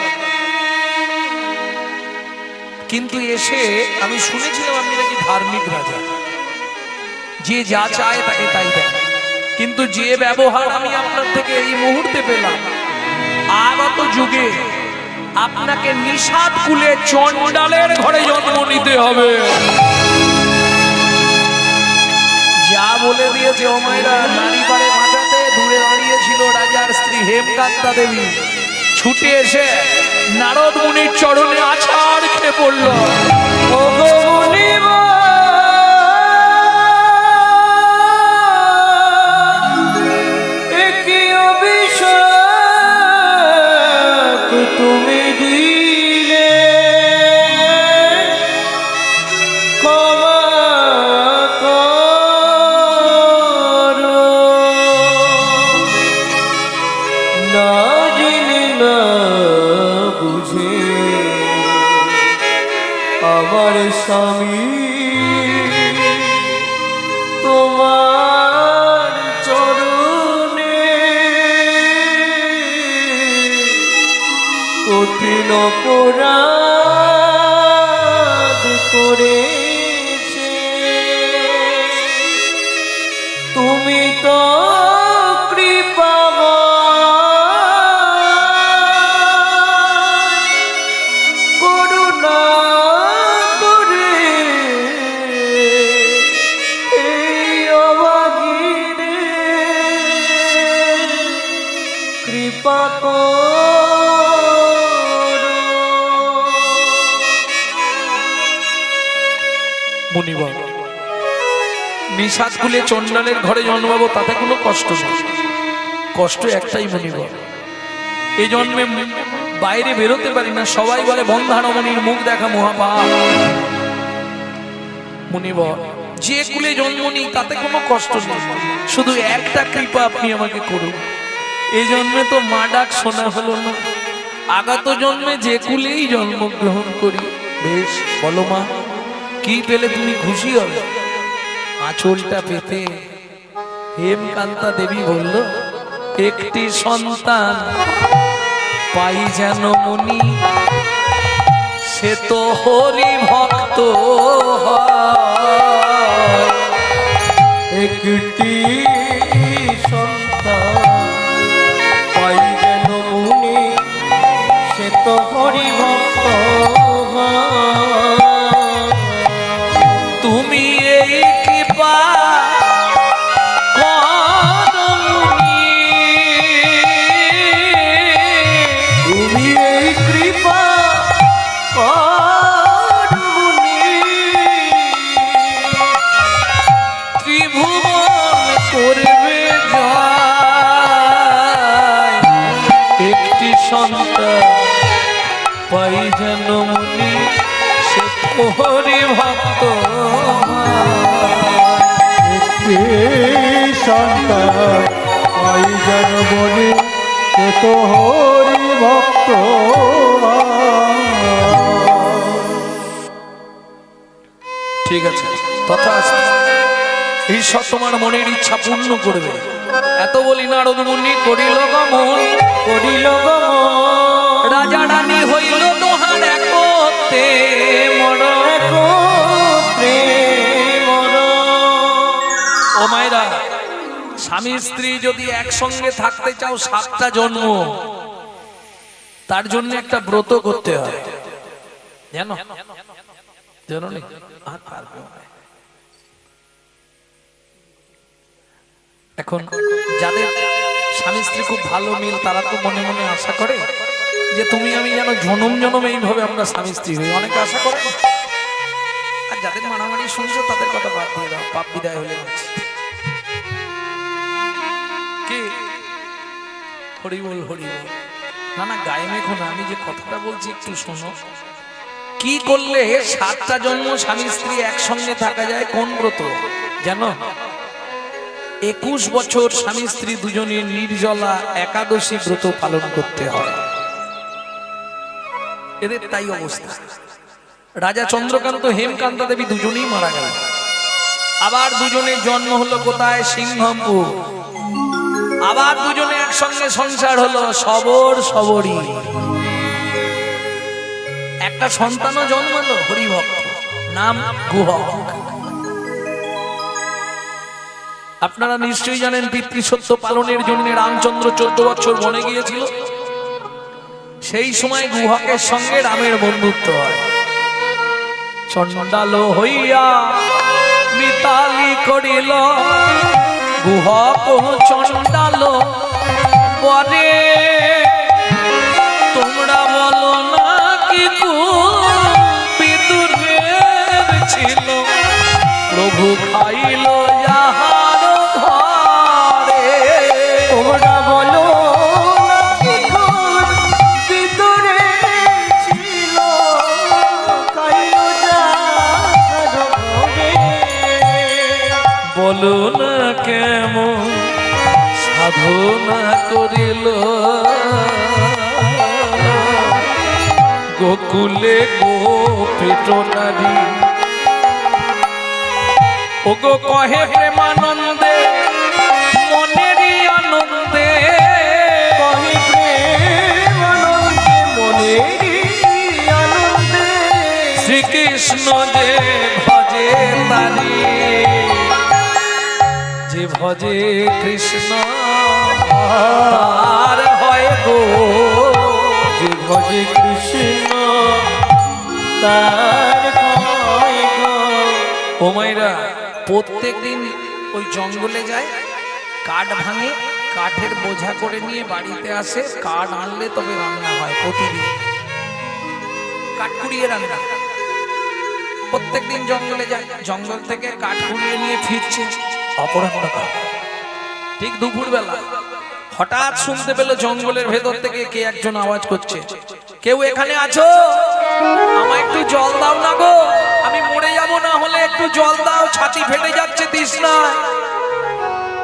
কিন্তু এসে আমি শুনেছিলাম আপনি নাকি ধার্মিক রাজা, যে যা চায় তাকে তাই দেয়। কিন্তু যে ব্যবহার আমি আপনার থেকে এই মুহূর্তে পেলাম, আগত যুগে আপনাকে নিষাদ কুলে চণ্ডালের ঘরে জন্ম নিতে হবে। যা বলে দিয়েছে অমায়রা, নারী পারে বাঁচাতে দূরে দাঁড়িয়েছিল রাজার স্ত্রী হেমকান্তা দেবী, ছুটে এসে নারদ মুনির চরণে আছাড় খেয়ে পড়ল। ও গো মুনিবা, এ কি অভিশাপ তুমি দিলে, ক্ষমা করো। না জেনে না বুঝে আমার স্বামী তোমার চরণে কঠিন অপরাধ করেছে। তুমি তো কৃপাময়, করুণা করে এই অভাগীরে কৃপা করো। মুনিবর, নিষাদ কুলে চণ্ডালের ঘরে জন্মাবো তাতে কোনো কষ্ট নেই। কষ্ট একটাই মুনিবর, এই জন্মে বাইরে বেরোতে পারি না। সবাই বলে বন্ধারমণির মুখ দেখা মহাপাপ। মুনিবর, যে কুলে জন্ম নিই তাতে কোনো কষ্ট নেই, শুধু একটা কৃপা আপনি আমাকে করুন। এই জন্মে তো মা ডাক শোনা হলো না, আগত জন্মে যে কুলেই জন্মগ্রহণ করি। বেশ বলো মা, কি পেলে তুমি খুশি হবে? আঁচলটা পেতে হেমকান্তা দেবী বলল, একটি সন্তান পাই যেন মুনি, সে তো হরি ভক্ত হয়। একটি সন্তান পাই যেন মুনি, সে তো হরি ভক্ত হয়। তুমি এই কৃপা যেন মুনি সে হরি ভক্ত একটি সন্তান পাই যেন বলি সে তো হরি ভক্ত। ঠিক আছে, তথা ঈশ্বর তোমার মনের ইচ্ছা পূর্ণ করবে। এত বলি নারদ মুনি করিল গমন, করিল গমন, রাজা রানী হইল দোহার একতে মরণ। একত্রে মরণ। ও মায়েরা, স্বামী স্ত্রী যদি একসঙ্গে থাকতে চাও 7টা জন্ম, তার জন্য একটা ব্রত করতে হয়, জানো? জানো নি? আর পারবে না। এখন যাদের স্বামী স্ত্রী খুব ভালো মিল, তারা তো মনে মনে আশা করে যে তুমি আমি যেন জনম জনম এইভাবে আমরা স্বামী স্ত্রী হই, অনেকে আশা করে। আর যাদের মারামারি শুনছো তাদের কথা বাদ দিয়ে দাও, পাপ বিদায় হলে গেছে। কি হরি বল হরি বল। না না, গায়ে মেখো না, আমি যে কথাটা বলছি একটু শোনো। কি করলে 7টা জন্ম স্বামী স্ত্রী একসঙ্গে থাকা যায়? কোন ব্রত জানো? 21 বছর স্বামী স্ত্রী দুজনের নির্জলা একাদশী ব্রত পালন করতে হয়। এদের তাই অবস্থা। রাজা চন্দ্রকান্ত হেমকান্তা দেবী দুজনেই মারা গেল। আবার দুজনের জন্ম হলো কোথায়? সিংহমপুর। আবার দুজনে একসঙ্গে সংসার হলো, সবর সবরী। একটা সন্তানও জন্মালো, হরিভক্ত, নাম গুহক। আপনারা নিশ্চয়ই জানেন পিতৃসত্য পালনের জন্য রামচন্দ্র 14 বছর বনে গিয়েছিল। সেই সময় গুহকের সঙ্গে রামের বন্ধুত্ব হয়। চণ্ডাল হইয়া মিতালি করিল গুহক চণ্ডাল পরে, তোমরা বলো না কি পিতুরের ছিল, প্রভু খাইল যাহার ঘরে। তোমরা বলো নাকি ভিতরে ছিল, খাইল যাহার ঘরে। বলো না কেমন সাধনা করিল গোকুলে গোপীঠ নারী। ও গো কহে প্রেমানন্দে মনেরই আনন্দে, কহে প্রেমানন্দে মনেরই আনন্দে, শ্রীকৃষ্ণ যে ভজে তারি, যে ভজে কৃষ্ণ তার হয় গো, যে ভজে কৃষ্ণ তার হয় গো। ও মাইরা, প্রত্যেকদিন ওই জঙ্গলে যায়, কাঠ ভাঙে, কাঠের বোঝা করে নিয়ে বাড়িতে আসে, কাঠ আনলে তবে রান্না হয়। প্রতিদিন কাঠ কুড়িয়ে রান্না। প্রত্যেকদিন জঙ্গলে যায়, জঙ্গল থেকে কাঠ কুড়িয়ে নিয়ে ফিরছে অপরাহ্নকাল, ঠিক দুপুর বেলা। হঠাৎ শুনতে পেল জঙ্গলের ভেতর থেকে কে একজন আওয়াজ করছে, কেউ এখানে আছো? আমায় একটু জল দাও না গো, আমি মরে যাব, না হলে একটু জল দাও, ছাতি ফেটে যাচ্ছে তৃষ্ণায়।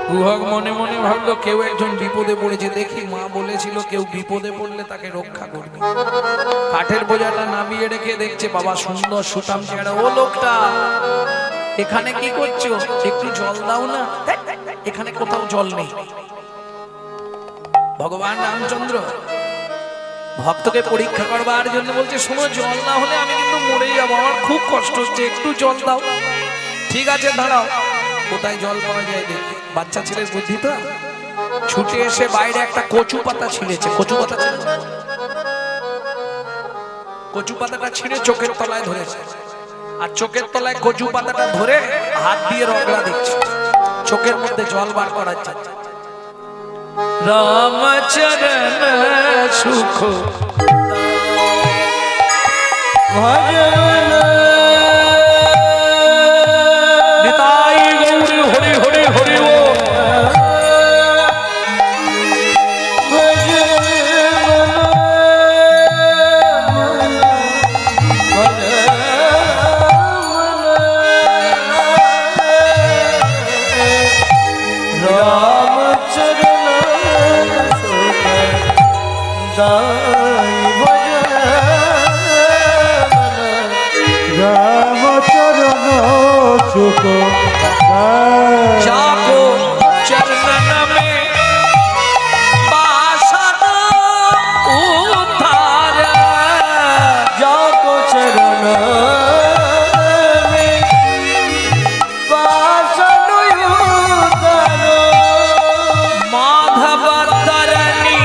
গুহক মনে মনে ভাবলো কেউ একজন বিপদে পড়েছে, দেখি মা বলেছিল কেউ বিপদে পড়লে তাকে রক্ষা করবে। কাঠের বোঝাটা নামিয়ে রেখে দেখছে বাবা সুন্দর সুঠাম চেহারা। ও লোকটা, এখানে কি করছো? একটু জল দাও না। এখানে কোথাও জল নেই। ভগবান রামচন্দ্র ভক্তকে পরীক্ষা করবার জন্য বলছে, শোনো, জল না হলে আমি কিন্তু মরে যাবো, আমার খুব কষ্ট হচ্ছে, একটু জল দাও। ঠিক আছে, দাঁড়াও। কোথায় জল পাওয়া যায় দেখি। বাচ্চা ছেলের বুদ্ধি তো, ছুটে এসে বাইরে একটা কচু পাতা ছিঁড়েছে। কচু পাতা ছিল, কচু পাতাটা ছিঁড়ে চোখের তলায় ধরেছে, আর চোখের তলায় কচু পাতাটা ধরে হাত দিয়ে রগড়া দিচ্ছে, চোখের মধ্যে জল বার করার জন্য। রামচরণ সুখ ভজন নিতাই গৌরী হরি হরি হরি ও। চরণ সুখ দাই ভজন রামচরণ সুখ जाको चरणन में पाषाण उद्धार जाको चरण में पाषाण उद्धार माधव तरणी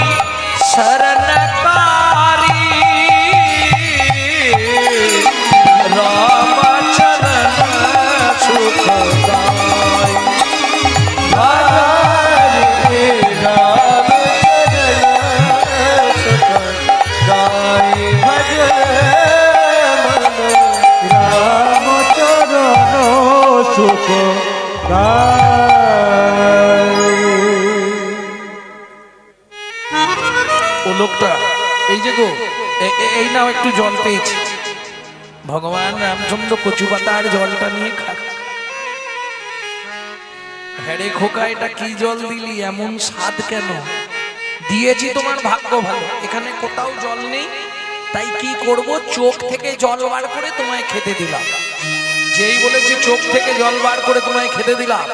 शरणकारी रामचरण सुखदाई हरे राम चरण सुख गाय भजन রামচরণ সুখ ও লোকটা এই যে গো এই নাও একটু জল পেয়েছি ভগবান রামচন্দ্র কচু পাতার জলটা নিয়ে খা হ্যারে খোকা এটা কি জল দিলি এমন স্বাদ কেন দিয়েছি তোমার ভাগ্য ভালো এখানে কোথাও জল নেই তাই কি করব চোখ থেকে জল বার করে তোমায় খেতে দিলাম যেই বলেছি চোখ থেকে জল বার করে তোমায় খেতে দিলাম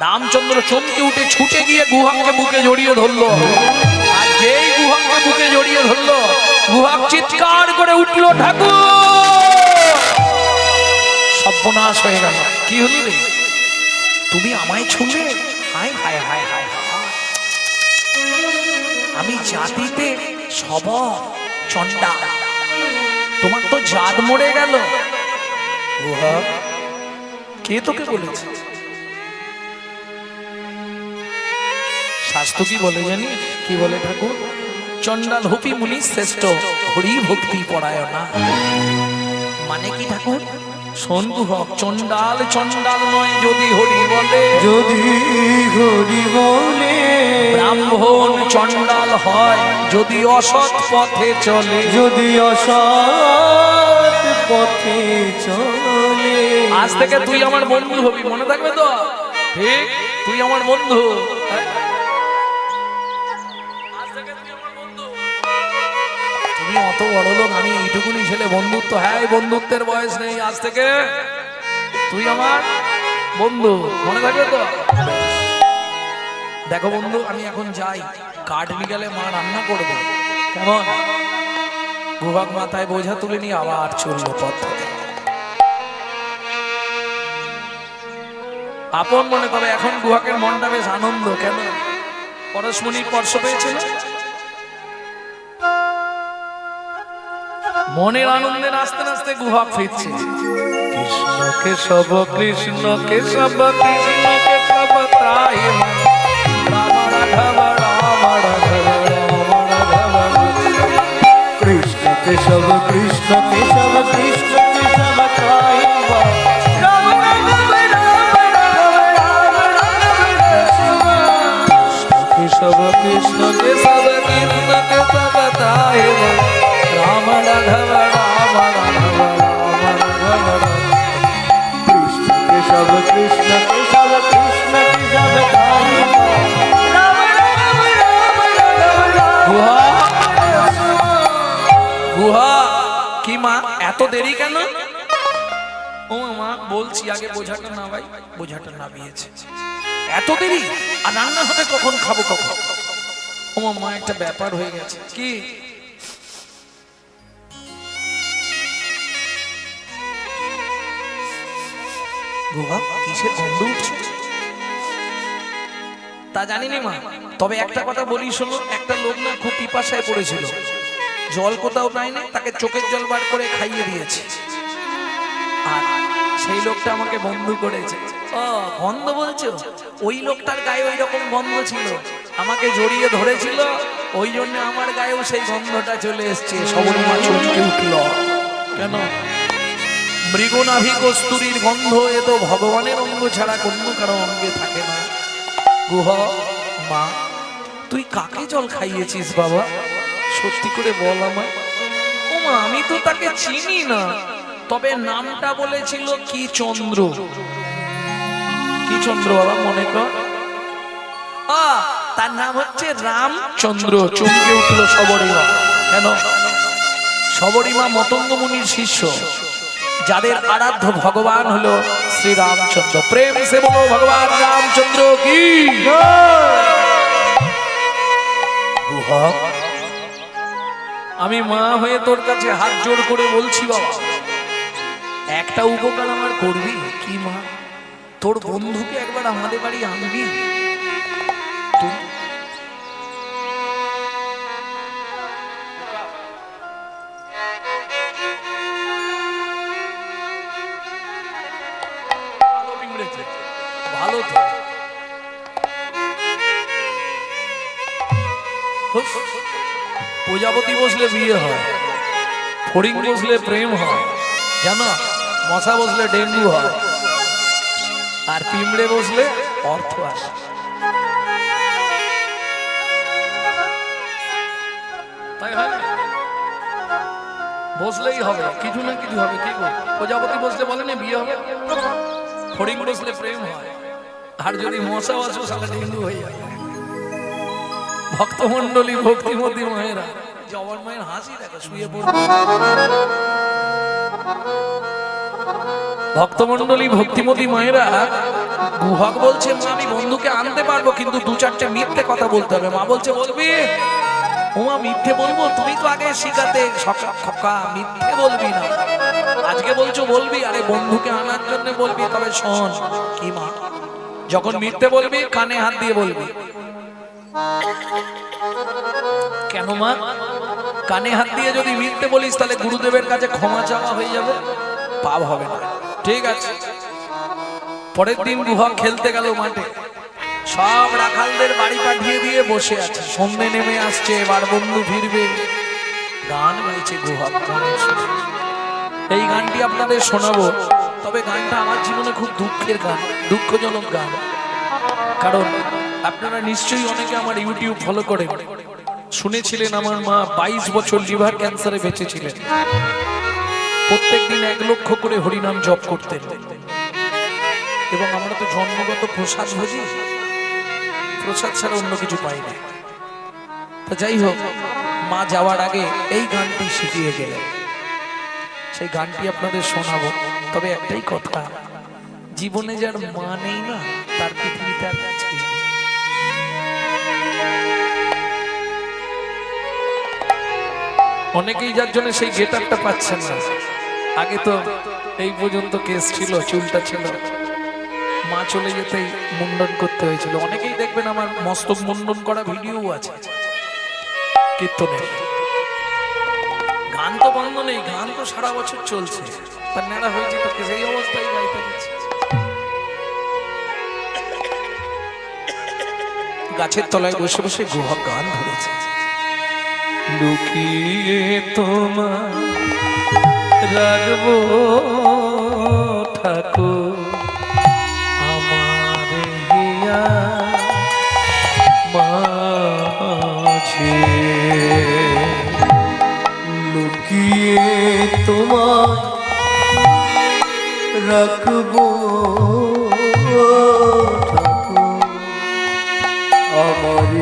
রামচন্দ্র চমকে উঠে ছুটে গিয়ে গুহাকে বুকে জড়িয়ে ধরলো আর যেই গুহাকে বুকে জড়িয়ে ধরলো গুহাক চিৎকার করে উঠলো ঠাকুর সর্বনাশ হয়ে গেল কি হলো রে তুমি আমায় ছুঁলে হায় হায় হায় হায় হায়। আমি জাতিতে সব চন্ডা তোমার তো জাত মরে গেল গুহা কে তোকে বলেছে শাস্ত্র কি বলে জানিস কি বলে ঠাকুর চন্ডাল হুপি মুনি শ্রেষ্ঠ হরি ভক্তি পরায়ণা মানে কি ঠাকুর শোন গুহক চন্ডাল চন্ডাল নয় যদি হরি বলে যদি হরি বলে ব্রাহ্মণ চন্ডাল হয় যদি অসৎ পথে চলে যদি অসৎ পথে চলে আজ থেকে তুই আমার বন্ধু হবি মনে থাকবে তো ঠিক তুই আমার বন্ধু আজ থেকে তুই আমার বন্ধু তুমি অত বড় লোক আমি এইটুকুনি ছেলে বন্ধুত্ব হ্যাঁ এই বন্ধুত্বের বয়স নেই আজ থেকে তুই আমার বন্ধু মনে থাকবে তো দেখো বন্ধু আমি এখন যাই কাঠ বিকালে মা রান্না করবে কেমন গুহাক মাথায় বোঝা তুলে নিয়ে আবার চললো পথ আপন মনে তবে এখন গুহাকের মনটা বেশ আনন্দ কেন পরশমণির স্পর্শ পেয়েছিল মনের আনন্দে নাচতে নাচতে গুহাক ফিরছে কৃষ্ণ কেশব কৃষ্ণ কেশব কৃষ্ণ কেশব তাই রাম রাঘব রাম রাঘব রাম রাঘব কৃষ্ণ কেশব কৃষ্ণ কেশব কৃষ্ণ কেশব তাই রাম রাম রাম রাম রাম केशव कृष्ण केशव कृष्ण केशव ताय राम राघव राम राघव राम राघव কৃষ্ণ কেশব কৃষ্ণ কেশব কৃষ্ণ কেশব তাই রাম রাম রাম রাম গুহা গুহা কি মা এত দেরি কেন ও মা বলছি আগে বোঝাটা না ভাই বোঝাটা না বিয়েছে এত দেরি আর রান্না হবে কখন খাবো কখন ও মা একটা ব্যাপার হয়ে গেছে কি গুহা কিসের গন্ধ উঠছে তা জানি না মা তবে একটা কথা বলি শোনো একটা লোক না খুব পিপাসায় পড়েছিল জল কোথাও পায় না তাকে চোখের জল বার করে খাইয়ে দিয়েছে আর সেই লোকটা আমাকে বন্ধু করেছে ও গন্ধ বলছো ওই লোকটার গায়ে ওই রকম গন্ধ ছিল আমাকে জড়িয়ে ধরেছিল ওই জন্য আমার গায়েও সেই গন্ধটা চলে এসছে সবল মা চমকে উঠল কেন মৃগনাভি কস্তুরীর গন্ধ এ তো ভগবানের অঙ্গ ছাড়া কোনো কারো অঙ্গে থাকে না গুহ মা তুই কাকে জল খাইয়েছিস বাবা সত্যি করে বল আমায় ও মা আমি তো তাকে চিনি না তবে নামটা বলেছিল কি চন্দ্র কি চন্দ্র বাবা মনে কর বাবা, তার নাম হচ্ছে রামচন্দ্র। চমকে উঠল সবরীমা। কেন? সবরীমা মতঙ্গ মুনির শিষ্য, যাদের আরাধ্য ভগবান হলো শ্রী রামচন্দ্র। প্রেম সে বলো ভগবান রামচন্দ্র কি। গুহক, আমি মা হয়ে তোর কাছে হাত জোড় করে বলছি বাবা, একটা উপকার আমার করবি কি মা? তোর বন্ধুকে একবার আমাদের বাড়ি আনবি। ভালো তো প্রজাপতি বসলে বিয়ে হয়, ফড়িং বসলে প্রেম হয়, জানো? মশা বসলে ডেঙ্গু হয়, আর পিঁমড়ে বসলে অর্থ আসে। তাই হয় না? বসলেই হবে, কিছু না কিছু হবে। কি গো, প্রজাপতি বসলে বলে না বিয়ে হবে, ফড়িং বসলে প্রেম হয়, আর যদি মশা বসে তাহলে ডেঙ্গু হয়ে যায়। ভক্তমন্ডলী, ভক্তিমতী মায়েরা, জবার মায়ের হাসি দেখো, শুয়ে পড়বে। ভক্তমন্ডলী, ভক্তিমতী মায়েরা, গুহক বলছে মা আমি বন্ধুকে আনতে পারবো, কিন্তু দু চারটে মিথ্যে কথা বলতে হবে। মা বলছে বলবি? ওমা মিথ্যে বলবো? তুমি তো আগে শিখাতে খোকা, মিথ্যে বলবি না। আজকে বলছো বলবি, আরে বন্ধুকে আনার জন্য বলবি। তবে শোন কি মা, যখন মিথ্যে বলবি কানে হাত দিয়ে বলবি। কেন মা? কানে হাত দিয়ে যদি মিথ্যে বলিস তাহলে গুরুদেবের কাছে ক্ষমা চাওয়া হয়ে যাবে, পাপ হবে না। ঠিক আছে। পরের দিন গুহক খেলতে গেল মাঠে, সব রাখালদের বাড়ি পাঠিয়ে দিয়ে বসে আছে। সন্ধ্যে নেমে আসছে, এবার বন্ধু ফিরবে। গান গাইছে গুহক। এই গানটি আপনাদের শোনাবো, তবে গানটা আমার জীবনে খুব দুঃখের গান, দুঃখজনক গান। কারণ আপনারা নিশ্চয়ই অনেকে আমার ইউটিউব ফলো করেন, শুনেছিলেন আমার মা 22 বছর লিভার ক্যান্সারে বেঁচে ছিলেন। প্রত্যেক দিন 1 লক্ষ করে হরিনাম জপ করতেন। এবং আমরা তো জন্মগত প্রসাদ ভোজি, প্রসাদ ছাড়া অন্য কিছু পাই না। তা যাই হোক, মা যাওয়ার আগে এই গানটি শিখিয়ে গেলেন। সেই গানটি আপনাদের শোনাবো। তবে একটাই কথা, জীবনে যার মা নেই না, তার পৃথিবীতে আর কিছু নেই। অনেকেই যার জন্য সেই গেটআপটা পাচ্ছেন না। আগে তো এই পর্যন্ত কেস ছিল, চুলটা ছিল, মা চলে যেতেই মুন্ডন করতে হয়েছিল। অনেকেই দেখবেন আমার মস্তক মুন্ডন করা ভিডিও আছে কীর্তনের। গান তো বন্ধ নেই, গান তো সারা বছর চলছে। তার নেড়া হয়েছে তো সেই অবস্থায় গাইতে গেছে। গাছের তলায় বসে বসে গুহক গান ধরেছে। লুকিয়ে তোমার রাখবো ঠাকুর, আমার হিয়া মাঝে। লুকিয়ে তোমার রাখবো ঠাকুর, আমার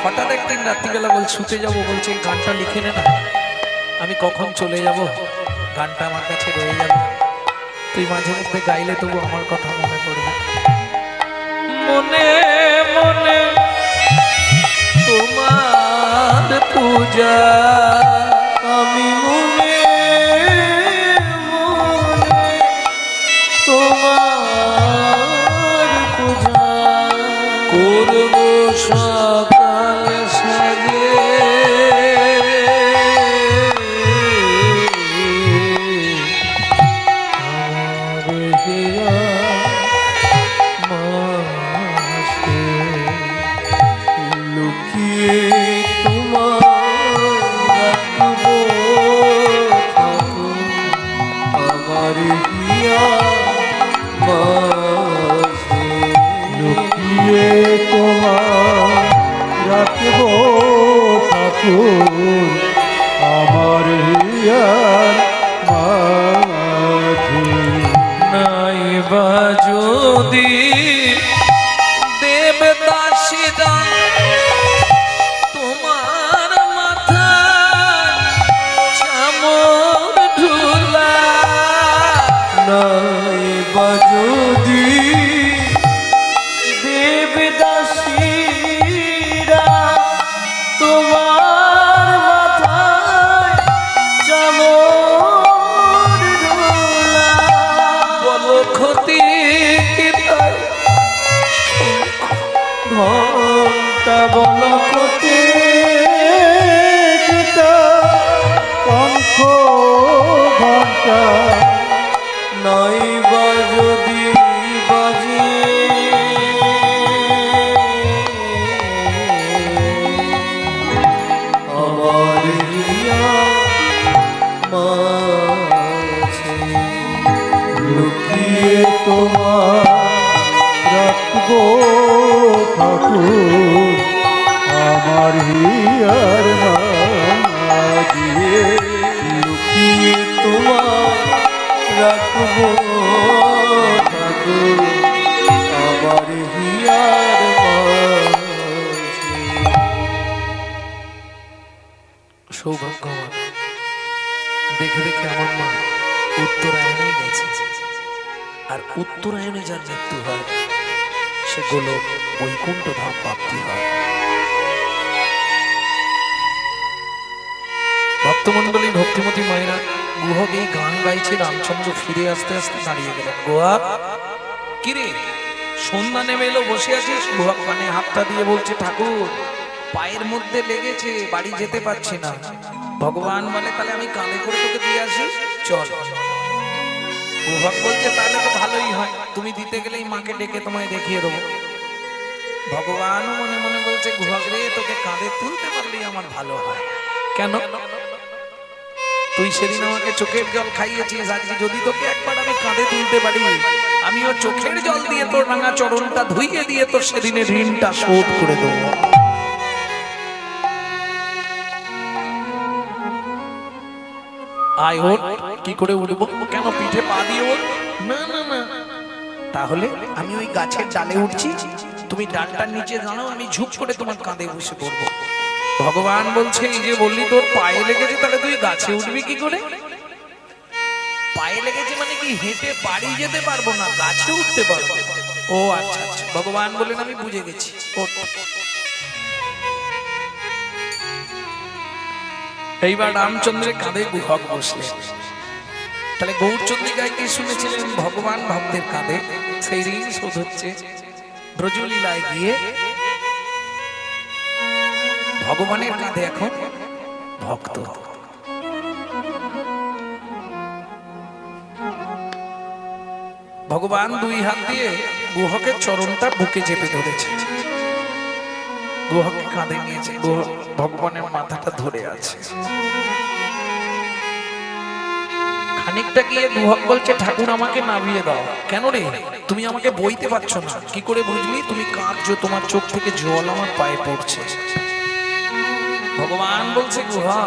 হঠাৎ একদিন রাত্রিবেলা শুতে যাবো, বলছে এই গানটা লিখে নে না। আমি কখন চলে যাব, গানটা আমার কাছে রয়ে যাবে, তুই মাঝে মধ্যে গাইলে তবু আমার কথা মনে পড়বে। মনে মনে তোমার পূজা আমি মনে মনে তোমার পূজা করব সকাল সাজে। আমার হিয়া মাঝে লুকিয়ে তোমার রাখবো ঠাকুর, আমার হিয়া মাঝে লুকিয়ে তোমার রাখবো ঠাকুর, আমার হিয়া মাঝে। না বা যদি দেবদাসীরা তোমার মাথা চামর ঢুলা নাই বা যদি দেবদাসীরা তোমার মাথায় চামর ঢোলা বলো ক্ষতি কি তাই ঘন্টা বল কোটে কণ্ঠ ঘণ্টা নাই বা যদি বাজে আমার হিয়া মাঝে লুকিয়ে তোমার রাখবো ঠাকুর আমার হিয়ার মাঝিয়ে লুকিয়ে তোমার রাখবো ঠাকুর আমার হিয়ার মাঝে। সৌভাগ্যবান দেখে দেখে আমার মা উত্তরায়ণে গেছে আর উত্তরায়ণে যার মৃত্যু হয় সেগুলো বৈকুণ্ঠ ধাম প্রাপ্তি হয়। ভক্তমন্ডলী ভক্তিমতী মায়েরা গুহক এই গান গাইছে। রামচন্দ্র ফিরে আসতে আসতে দাঁড়িয়ে গেলেন। গোয়া কিরে সন্ধ্যা নেমে এলো, বসে আছিস? গুহক কানে হাতটা দিয়ে বলছে, ঠাকুর পায়ের মধ্যে লেগেছে, বাড়ি যেতে পারছি না। ভগবান বলে, তাহলে আমি কাঁধে করে তোকে দিয়ে আসি, চল। গুহক বলছে, তাহলে তো ভালোই হয়, তুমি দিতে গেলেই মাকে ডেকে তোমায় দেখিয়ে দেবো। ভগবান মনে মনে বলছে, গুহক রে, তোকে কাঁধে তুলতে পারলেই আমার ভালো হয়। কেন? তুই সেদিন আমাকে চোখের জল খাইয়েছিস, আজকে যদি তোকে একবার আমি কাঁধে তুলতে পারি, আমিও চোখের জল দিয়ে তোর রাঙা চরণটা ধুইয়ে দিয়ে তোর সেদিনের ঋণটা শোধ করে দেবো। আয় ওঠ। কি করে উঠবো? কেন পিঠে পা দিয়ে ওঠ? না না না, তাহলে আমি ওই গাছের ডালে উঠছি, তুমি ডালটার নিচে দাঁড়াও, আমি ঝুপ করে তোমার কাঁধে বসে পড়বো। ভগবান বলছে, এই যে বললি তোর পায়ে লেগেছে, তাহলে তুই গাছে উঠবি কি করে? পায়ে লেগেছে মানে কি, হেঁটে বাড়ি যেতে পারবো না, গাছে উঠতে পারবো। ও আচ্ছা আচ্ছা। ভগবান বললেন, আমি বুঝে গেছি। এইবার রামচন্দ্রের কাঁধে গুহক বসলেন। তাহলে গৌরচন্দ্রিকায় কি শুনেছিলেন? ভগবান ভক্তের কাঁধে, সেই ঋণ শোধ হচ্ছে। ব্রজলীলায় গিয়ে ভগবানের কাঁধে এখন ভক্ত। ভগবান দুই হাত দিয়ে গুহকের চরণটা বুকে চেপে ধরেছে, গুহকে কাঁধে নিয়েছে, ভগবানের মাথাটা ধরে আছে। খানিকটা গিয়ে গুহক বলছে, ঠাকুর আমাকে নামিয়ে দাও। কেন রে, তুমি আমাকে বইতে পারছো না? কি করে বুঝলি? তুমি কাঁদছো, তোমার চোখ থেকে জল আমার পায়ে পড়ছে। ভগবান বলছে, গুহা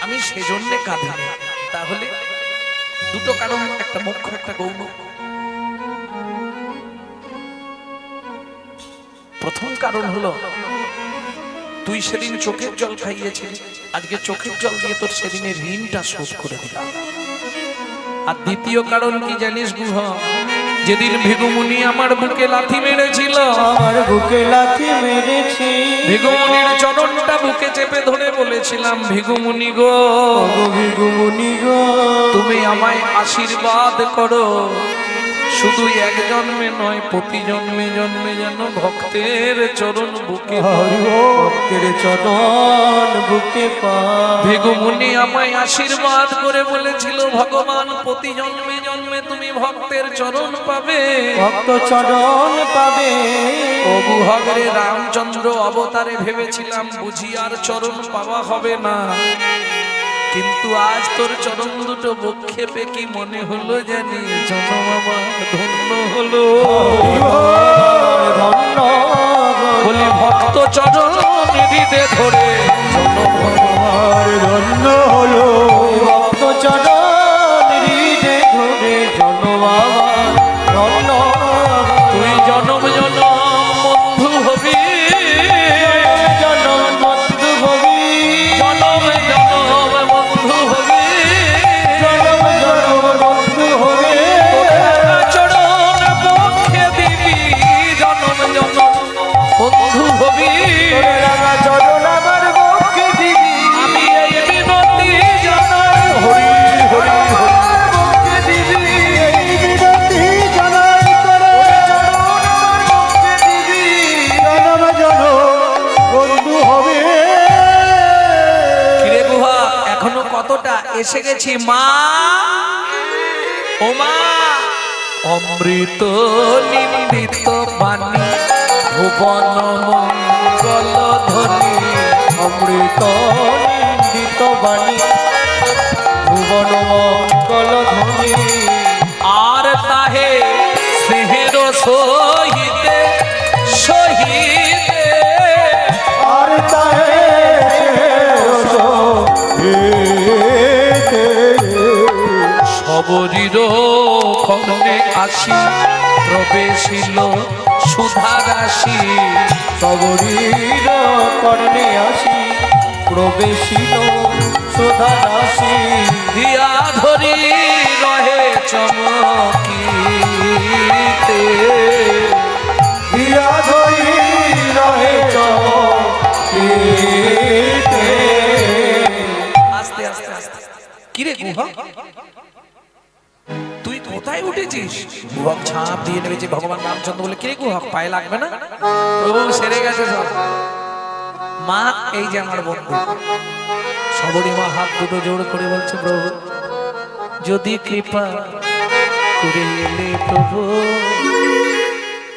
আমি সেজন্য কাঁদি না। তাহলে দুটো কারণ, একটা মুখ্য একটা গৌণ। প্রথম কারণ হলো, তুই সেদিন চোখের জল খাইয়েছিলি, আজকে চোখের জল দিয়ে তোর সেদিনের ঋণটা শোধ করে দিলাম। আর দ্বিতীয় কারণ কি জানিস গুহা? যেদিন ভিগুমুনি আমার বুকে লাথি মেরেছিল, আমার বুকে লাথি মেরেছি, ভিগুমুনির চরণটা বুকে চেপে ধরে বলেছিলাম, ভিগুমুনি গো, ভিগুমুনি গো, তুমি আমায় আশীর্বাদ করো, শুধু এক জন্মে নয়, প্রতি জন্মে জন্মে যেন ভক্তের চরণ বুকে ভক্তের চরণ বুকে পা। ভিগুমুনি আমায় আশীর্বাদ করে বলেছিল, ভগবান প্রতি জন্মে জন্মে তুমি ভক্তের চরণ পাবে, ভক্ত চরণ পাবে। ও গুহরে রামচন্দ্র অবতারে ভেবেছিলাম বুঝি আর চরণ পাওয়া হবে না, কিন্তু আজ তোর চরণ দুটো বক্ষেপে কি মনে হলো জানি, জনম আমার ধন্য হলো। ধন্য বলি ভক্ত চরণ হৃদে ধরে জনম আমার ধন্য হলো। ভক্ত চরণ হৃদে ধরে জনম বাবা ধন্য তুই জনম জনম বন্ধু হবি, জনম বন্ধু হবি, জনম জনম বন্ধু হবি, জনম জনম বন্ধু হবি, চরণ পক্ষে দিবি, জনম জনম বন্ধু হবি। তোর রাঙা চরণ আমার বক্ষে দিবি, আমি এই বিনতি জানাই, হরি হরি হরি। বক্ষে দিবি, এই বিনতি জানাই তোরে, চরণ আমার বক্ষে দিবি, জনম জনম বন্ধু হবে। কিরে গুহা, এখনো কতটা এসে গেছি মা, ও মা। অমৃত নিন্দিত বাণী, ভুবন মঙ্গল ধ্বনি, অমৃত নিন্দিত বাণী, ভুবন মঙ্গল ধ্বনি, আর তাহে স্নেহের সহিতে সহিতে আর তাহে সবরীর খণ্ডে আসি প্রবেশিল সুধা রাশি, সবরীর কর্ণে আসি প্রবেশিল সুধা রাশি, দিয়া ধরি রহে চমকিতে, দিয়া ধরি রহে চকিতে। আস্তে আস্তে আস্তে। কিরে গুহা, তুই কোথায় উঠেছিস? গুহক ছাপ দিয়ে নেমেছে ভগবান রামচন্দ্র বলে, কিরে গুহক পায়ে লাগবে না? প্রভু সেরে গেছে সব। মা এই যে আমার বন্ধু। সবরী মা হাত দুটো জোর করে বলছে, প্রভু যদি কৃপা করে এলে প্রভু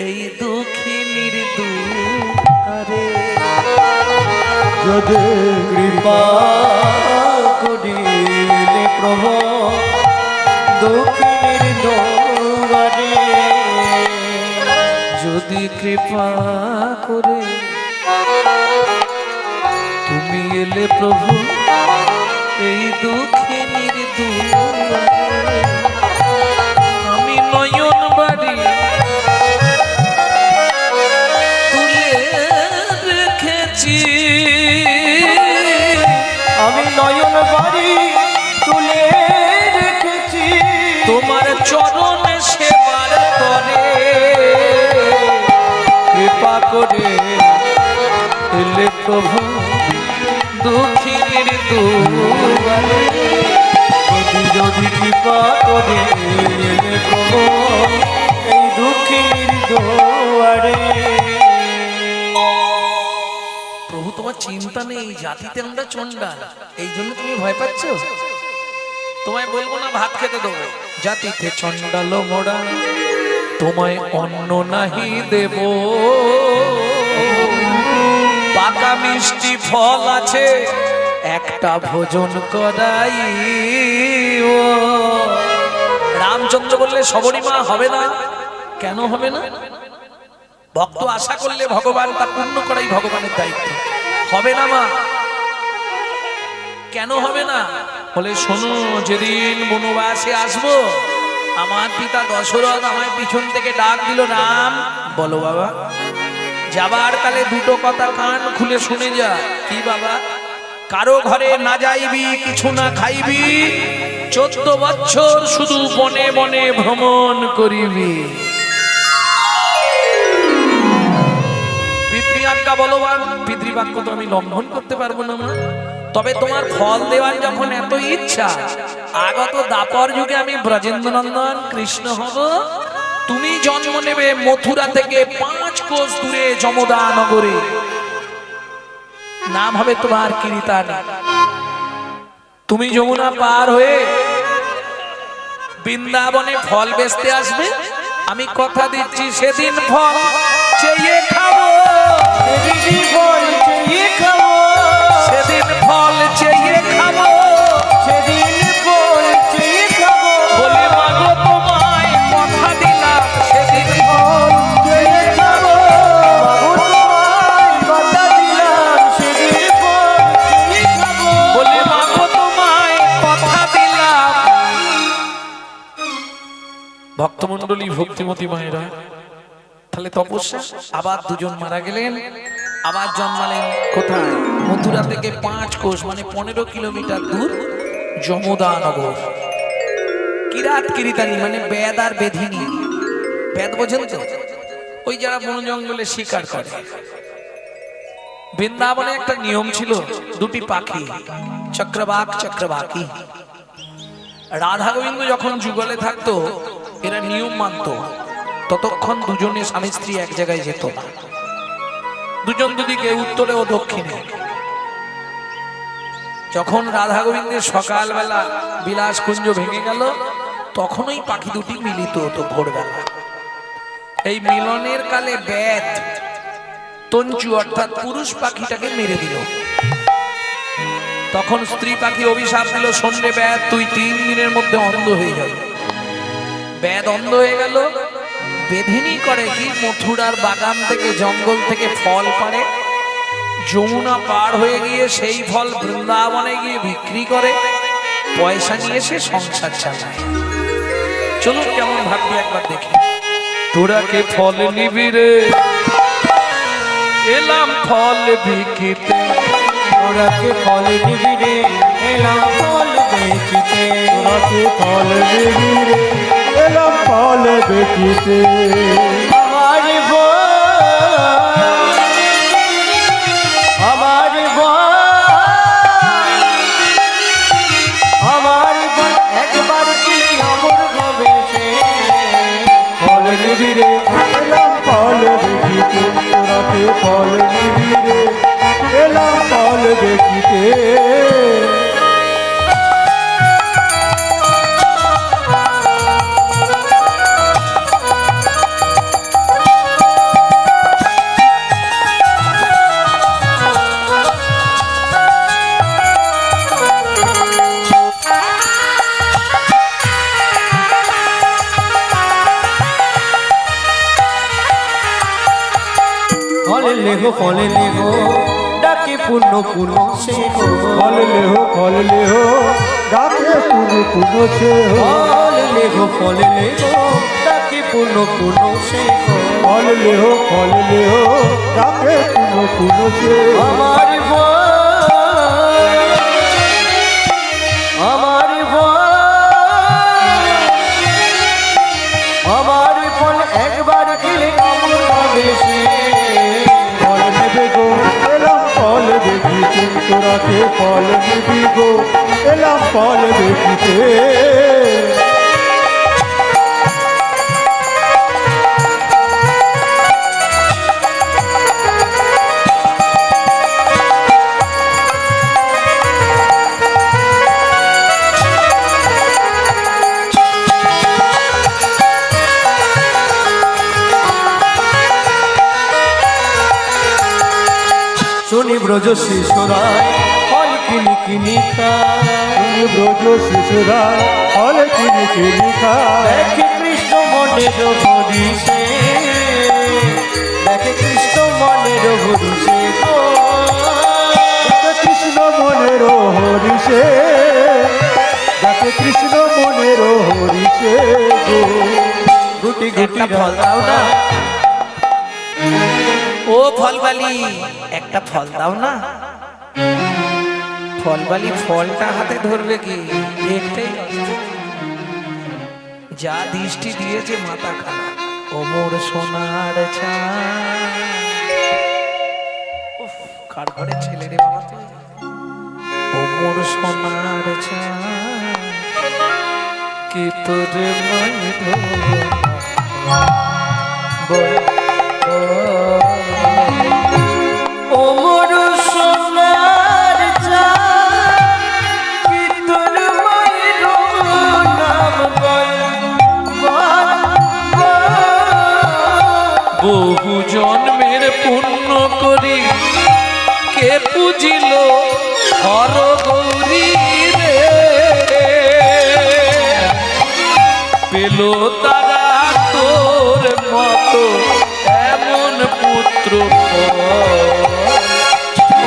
এই দুঃখিনীর দুয়ারে, যদি কৃপা করিলে প্রভু দক্ষিণের দুয়ারে, যদি কৃপা করে তুমি এলে প্রভু এই দুঃখিনীর দুয়ারে, আমি নয়ন বাড়ি তুলে রেখেছি, আমি নয়ন বাড়ি তুলে রেখেছি, তোমার চরণ সেবার তরে, কৃপা করে এলে প্রভু দুঃখিনীর দুয়ারে, যদি যদি কৃপা করে এলে প্রভু এই দুঃখীর দুয়ারে। প্রভু তোমার চিন্তা নেই, জাতিতে আমরা চন্ডাল, এই জন্য তুমি ভয় পাচ্ছ? তোমায় বলবো না ভাত খেতে দেবো, জাতিতে চন্ডাল মোড়া তোমায় অন্ন নাহি দেব, পাকা মিষ্টি ফল আছে একটা ভোজন করাই। রামচন্দ্র বললে, সবরী মা হবে না। কেন হবে না? ভক্ত আশা করলে ভগবান তা পূর্ণ করাই ভগবানের দায়িত্ব। হবে না মা। কেন হবে না? বলে, শোনো, যেদিন বনবাসে আসবো আমার পিতা দশরথ আমায় পিছন থেকে ডাক দিল, রাম। বলো বাবা। যাবার কালে দুটো কথা কান খুলে শুনে যা। কি বাবা? কারো ঘরে না যাইবি, কিছু না খাইবি, 14 বছর শুধু বনে বনে ভ্রমণ করিবি। পিতৃআজ্ঞা বলবান, পিতৃবাক্য তো আমি লঙ্ঘন করতে পারবো না মা। তবে তোমার ফল দেওয়ার যখন এত ইচ্ছা, আগত দাপর যুগে আমি ব্রজেন্দ্র নন্দন কৃষ্ণ হব, তুমি জন্ম নেবে মথুরা থেকে 5 কোষ দূরে যমদা নগরে, নাম হবে তোমার কিরিতানি। তুমি যমুনা পার হয়ে বৃন্দাবনে ফল বেচতে আসবে, আমি কথা দিচ্ছি সেদিন ফল চেয়ে খাবো, দিদি বল চেয়ে খাবো, সেদিন ফল চেয়ে খাবো, সেদিন বল চেয়ে খাবো, বলে মাগো তোমায় কথা দিলাম সেদিন ফল চেয়ে খাবো, বাবু তোমায় কথা দিলাম সেদিন বল চেয়ে খাবো, বলে মাগো তোমায় কথা দিলাম ভক্তমণ্ডলী, ভক্তিমতী মায়েরা, তাহলে তপস্যা। আবার দুজন মারা গেলেন, আবার জন্মালেন কোথায়? মথুরা থেকে 5 কোষ মানে 15 কিলোমিটার দূর যমোদা নগর। কিরাত কিরিতানি মানে বেদ আর বেধিনী। বেদ বোঝেন তো? ওই যারা বন জঙ্গলে শিকার করে। বৃন্দাবনে একটা নিয়ম ছিল, দুটি পাখি, চক্রবাক চক্রবাকি। রাধা গোবিন্দ যখন যুগলে থাকতো এরা নিয়ম মানত, ততক্ষণ দুজনে স্বামী স্ত্রী এক জায়গায় যেত না। দুজন দুদিকে, উত্তরে ও দক্ষিণে। যখন রাধা গোবিন্দের সকালবেলা বিলাস কুঞ্জ ভেঙে গেল, তখন ওই পাখি দুটি মিলিত হতো ভোরবেলা। এই মিলনের কালে বেদ তঞ্চু অর্থাৎ পুরুষ পাখিটাকে মেরে দিল। তখন স্ত্রী পাখি অভিশাপ দিল, শোনরে বেদ, তুই 3 দিনের মধ্যে অন্ধ হয়ে যাবে। বেদ অন্ধ হয়ে গেল। বেধিনী করে কি, মথুরার বাগান থেকে, জঙ্গল থেকে ফল পাড়ে, যমুনা পার হয়ে গিয়ে সেই ফল বৃন্দাবনে গিয়ে বিক্রি করে, পয়সা নিয়ে সে সংসার চালায়। চলুন কেমন ভাববি একবার দেখি। তোরা কে ফল নিবি রে, এলাম ফল বিকিতে। তোরা কে ফল দিবি রে, এলাম ফল বেচিতে। তোরা কে ফল দিবি রে, এলাম ফল বেচিতে। আমার আমার আমার একবার কি অমর হবে সে। ফল নিবি রে, এলাম ফল বেচিতে। তোরা কে ফল নিবি রে, এলাম ফল বেচিতে। ফলে লেগো ফলে লেগো ডাকে পূর্ণ পূর্ণ সে গো। ফল লেহ ডাকে পুনু পুনু সে হো। ফলে লেগো ডাকে পূর্ণ পূর্ণ সে গো। ফল লেহ ডাকে পুনু পুনু সে হো। আমার আমার আমার ফল একবার খেলে অমর হবে সে। ফল নেবে গো, এলাম ফল দেখিতে। তোরা কে ফল নিবি গো, এলাম ফল দেখিতে। শুনি ব্রজ শিশুরায় ফল কিনি কিনি খায়। ব্রজ শিশুরা ফল কিনি কিনি খায়। দেখে কৃষ্ণ মনের হরিষে, দেখে কৃষ্ণ মনের হরিষে গো। দেখে কৃষ্ণ মনের হরিষে, দেখে কৃষ্ণ মনের হরিষে গো। গুটি গুটি একটা ফল দাও না, ও ফলবালি, একটা ফল দাও না। ফলবালি ফলটা হাতে ধরবে কি, দেখতেই যা দৃষ্টি দিয়েছে মাথা খারাপ। ও মোর সোনার উফ, কার ঘরে ছেলে রে বাবা তুই? ও মোর সোনার কি তোর মায়ের ও মোর সোনার চাঁদ, কি তোর মায়ের নাম বল বল বল। বহু জন্মের পুণ্য করি কে পুজিল হর গৌরী রে, পেল তারা তোর মতো এমন পুত্র।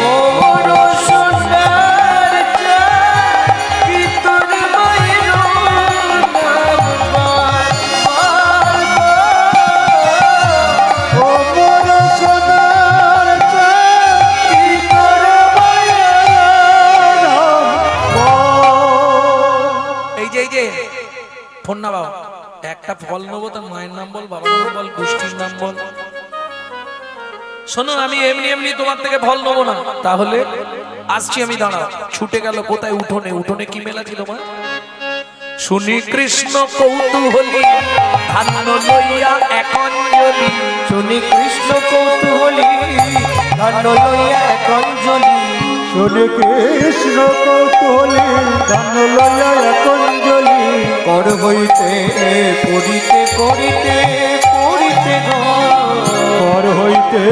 ও মোর সোনার চাঁদ, কি তোর মায়ের নাম বল বল একটা ফল নেবো, তার মায়ের নাম বল, বাবার নাম বল, গোষ্ঠীর নাম বল। শোনো, আমি এমনি এমনি তোমার থেকে ফল নেবো না। তাহলে আসছি আমি, দাঁড়াও। ছুটে গেল কোথায়? উঠোনে। উঠোনে কি মেলা ছিল মা? শুনি কৃষ্ণ কৌতূহলী ধান্য লইয়া এক অঞ্জলি। শুনি কৃষ্ণ কৌতূহলী ধান্য লইয়া এক অঞ্জলি। শোনে কৃষ্ণ কৌতূহলী ধান্য লইয়া এক অঞ্জলি। কর হইতে পড়িতে পড়িতে পড়িতে গো, ঘর হইতে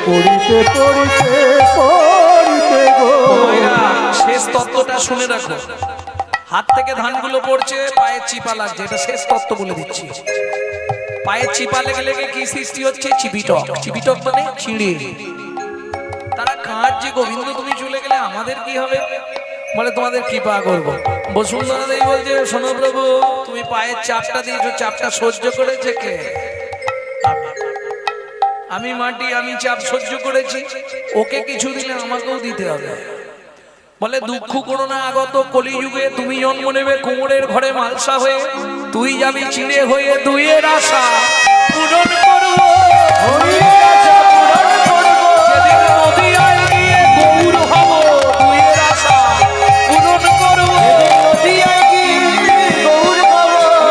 পড়িতে পড়িতে পড়িতে গো। মায়েরা, শেষ তত্ত্বটা শুনে রাখো। হাত থেকে ধানগুলো পড়ছে, পায়ে চিপা লাগছে, এটা শেষ তত্ত্ব বলে দিচ্ছি। পায়ে চিপা লেগে লেগে কি সৃষ্টি হচ্ছে? চিবিটক। চিবিটক মানে চিড়ে। তারা কাজ যে গোবিন্দ তুমি চলে গেলে আমাদের কি হবে? বলে তোমাদের কৃপা করবো। বসুন্ধরা দেবী বলছে, শোনো প্রভু, তুমি পায়ের চাপটা দিয়েছো, চাপটা সহ্য করেছে কে? আমি মাটি, আমি চাপ সহ্য করেছি, ওকে কিছু দিলে আমাকেও দিতে হবে। বলে দুঃখ করো না, আগত কলিযুগে তুমি জন্ম নেবে কুমোরের ঘরে মালসা হয়ে, তুই যাবি চিড়ে হয়ে, দুইয়ের আশা পূরণ করবো। যেদিন নদিয়ায় গিয়ে গৌর হব, দুইয়ের আশা পূরণ করবো।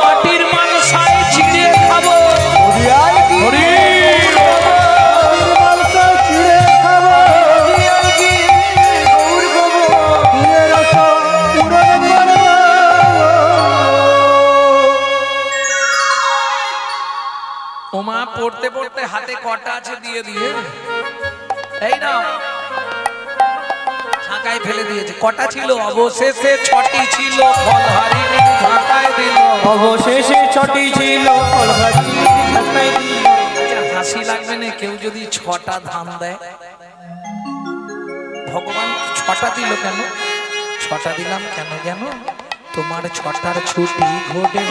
মাটির মালসায় চিড়ে খাবো। হরি ওমা, পড়তে পড়তে হাতে কটা আছে দিয়ে দিয়ে এই না ঝাঁকায় ফেলে দিয়েছে। কটা ছিল? অবশেষে 6টি ছিল, ফল হারিনি ঝাঁকায় দিল। অবশেষে 6টি ছিল, ফল হারিনি ঝাঁকায় দিল। আচ্ছা, হাসি লাগবে না কেউ যদি 6টা ধান দেয়? ভগবান 6টা দিল কেন? 6টা দিলাম কেন জানো? তোমার 6টার ছুটি ঘটবে,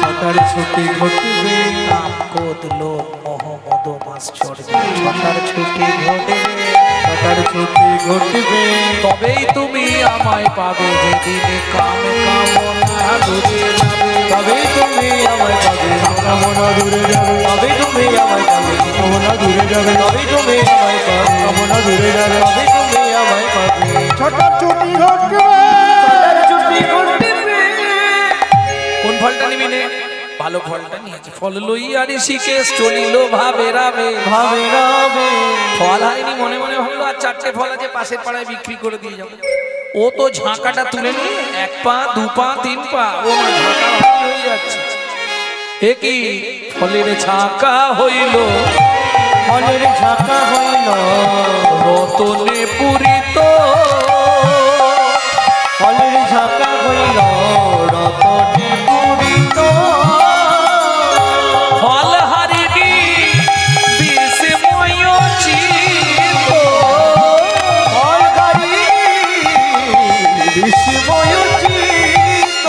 6টার ছুটি ঘটবে, কাম ক্রোধ লোভ মোহ মদ মাশ্চর্য। 6টার ছুটি ঘটবে, 6টার ছুটি ঘটবে। তবেই তুমি আমায় পাবে, যেদিনে কাম কামনা দূরে যাবে। তবে তুমি আমায় পাবে, কামনা দূরে যাবে, তবে তুমি আমায় পাবে, কামনা দূরে যাবে, তবে তুমি আমায় পাবে, কামনা দূরে যাবে। তবে তুমি আমায় পাবে। ছটার ছুটি ঘটবে, 6টার ছুটি ঘটবে। কোন ফলটা নিবি নে? ভালো ফলটা নিয়েছি। ফল লইয়া ঋষিকেশ চলিল ভাবে রাবে। ভাবে রাবে, ফল হয়নি মনে মনে ভাবলো, আর 4টে ফল আছে পাশের পাড়ায় বিক্রি করে দিয়ে যাবো। ও তো ঝাঁকাটা তুলে নিয়ে 1 পা 2 পা 3 পা, ও মা ঝাঁকা ভারী হয়ে যাচ্ছে। এ কি ফলের ঝাঁকা হইল, ফলের ঝাঁকা হইল, রতনে পুরিত। ফলের ঝাঁকা হইল, রতনে পূরিত। ফল হারিনি বিষময় চিত্ত। ফল হারিনি বিষময় চিত্ত।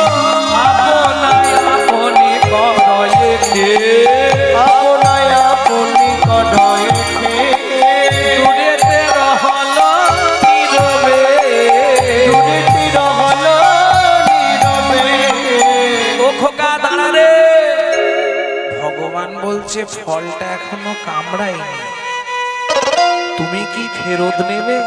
আপনায় আপনি করয়েছে, আপনায় আপনি কডয়েছে, দূরেতে রহল নীরবে। দূরেতে রহল নীরবে। ও খোকা দাঁড়া রে। ভগবান বলছে ফলটা এখনো কামড়ায়নি, তুমি কি ফেরত নেবে?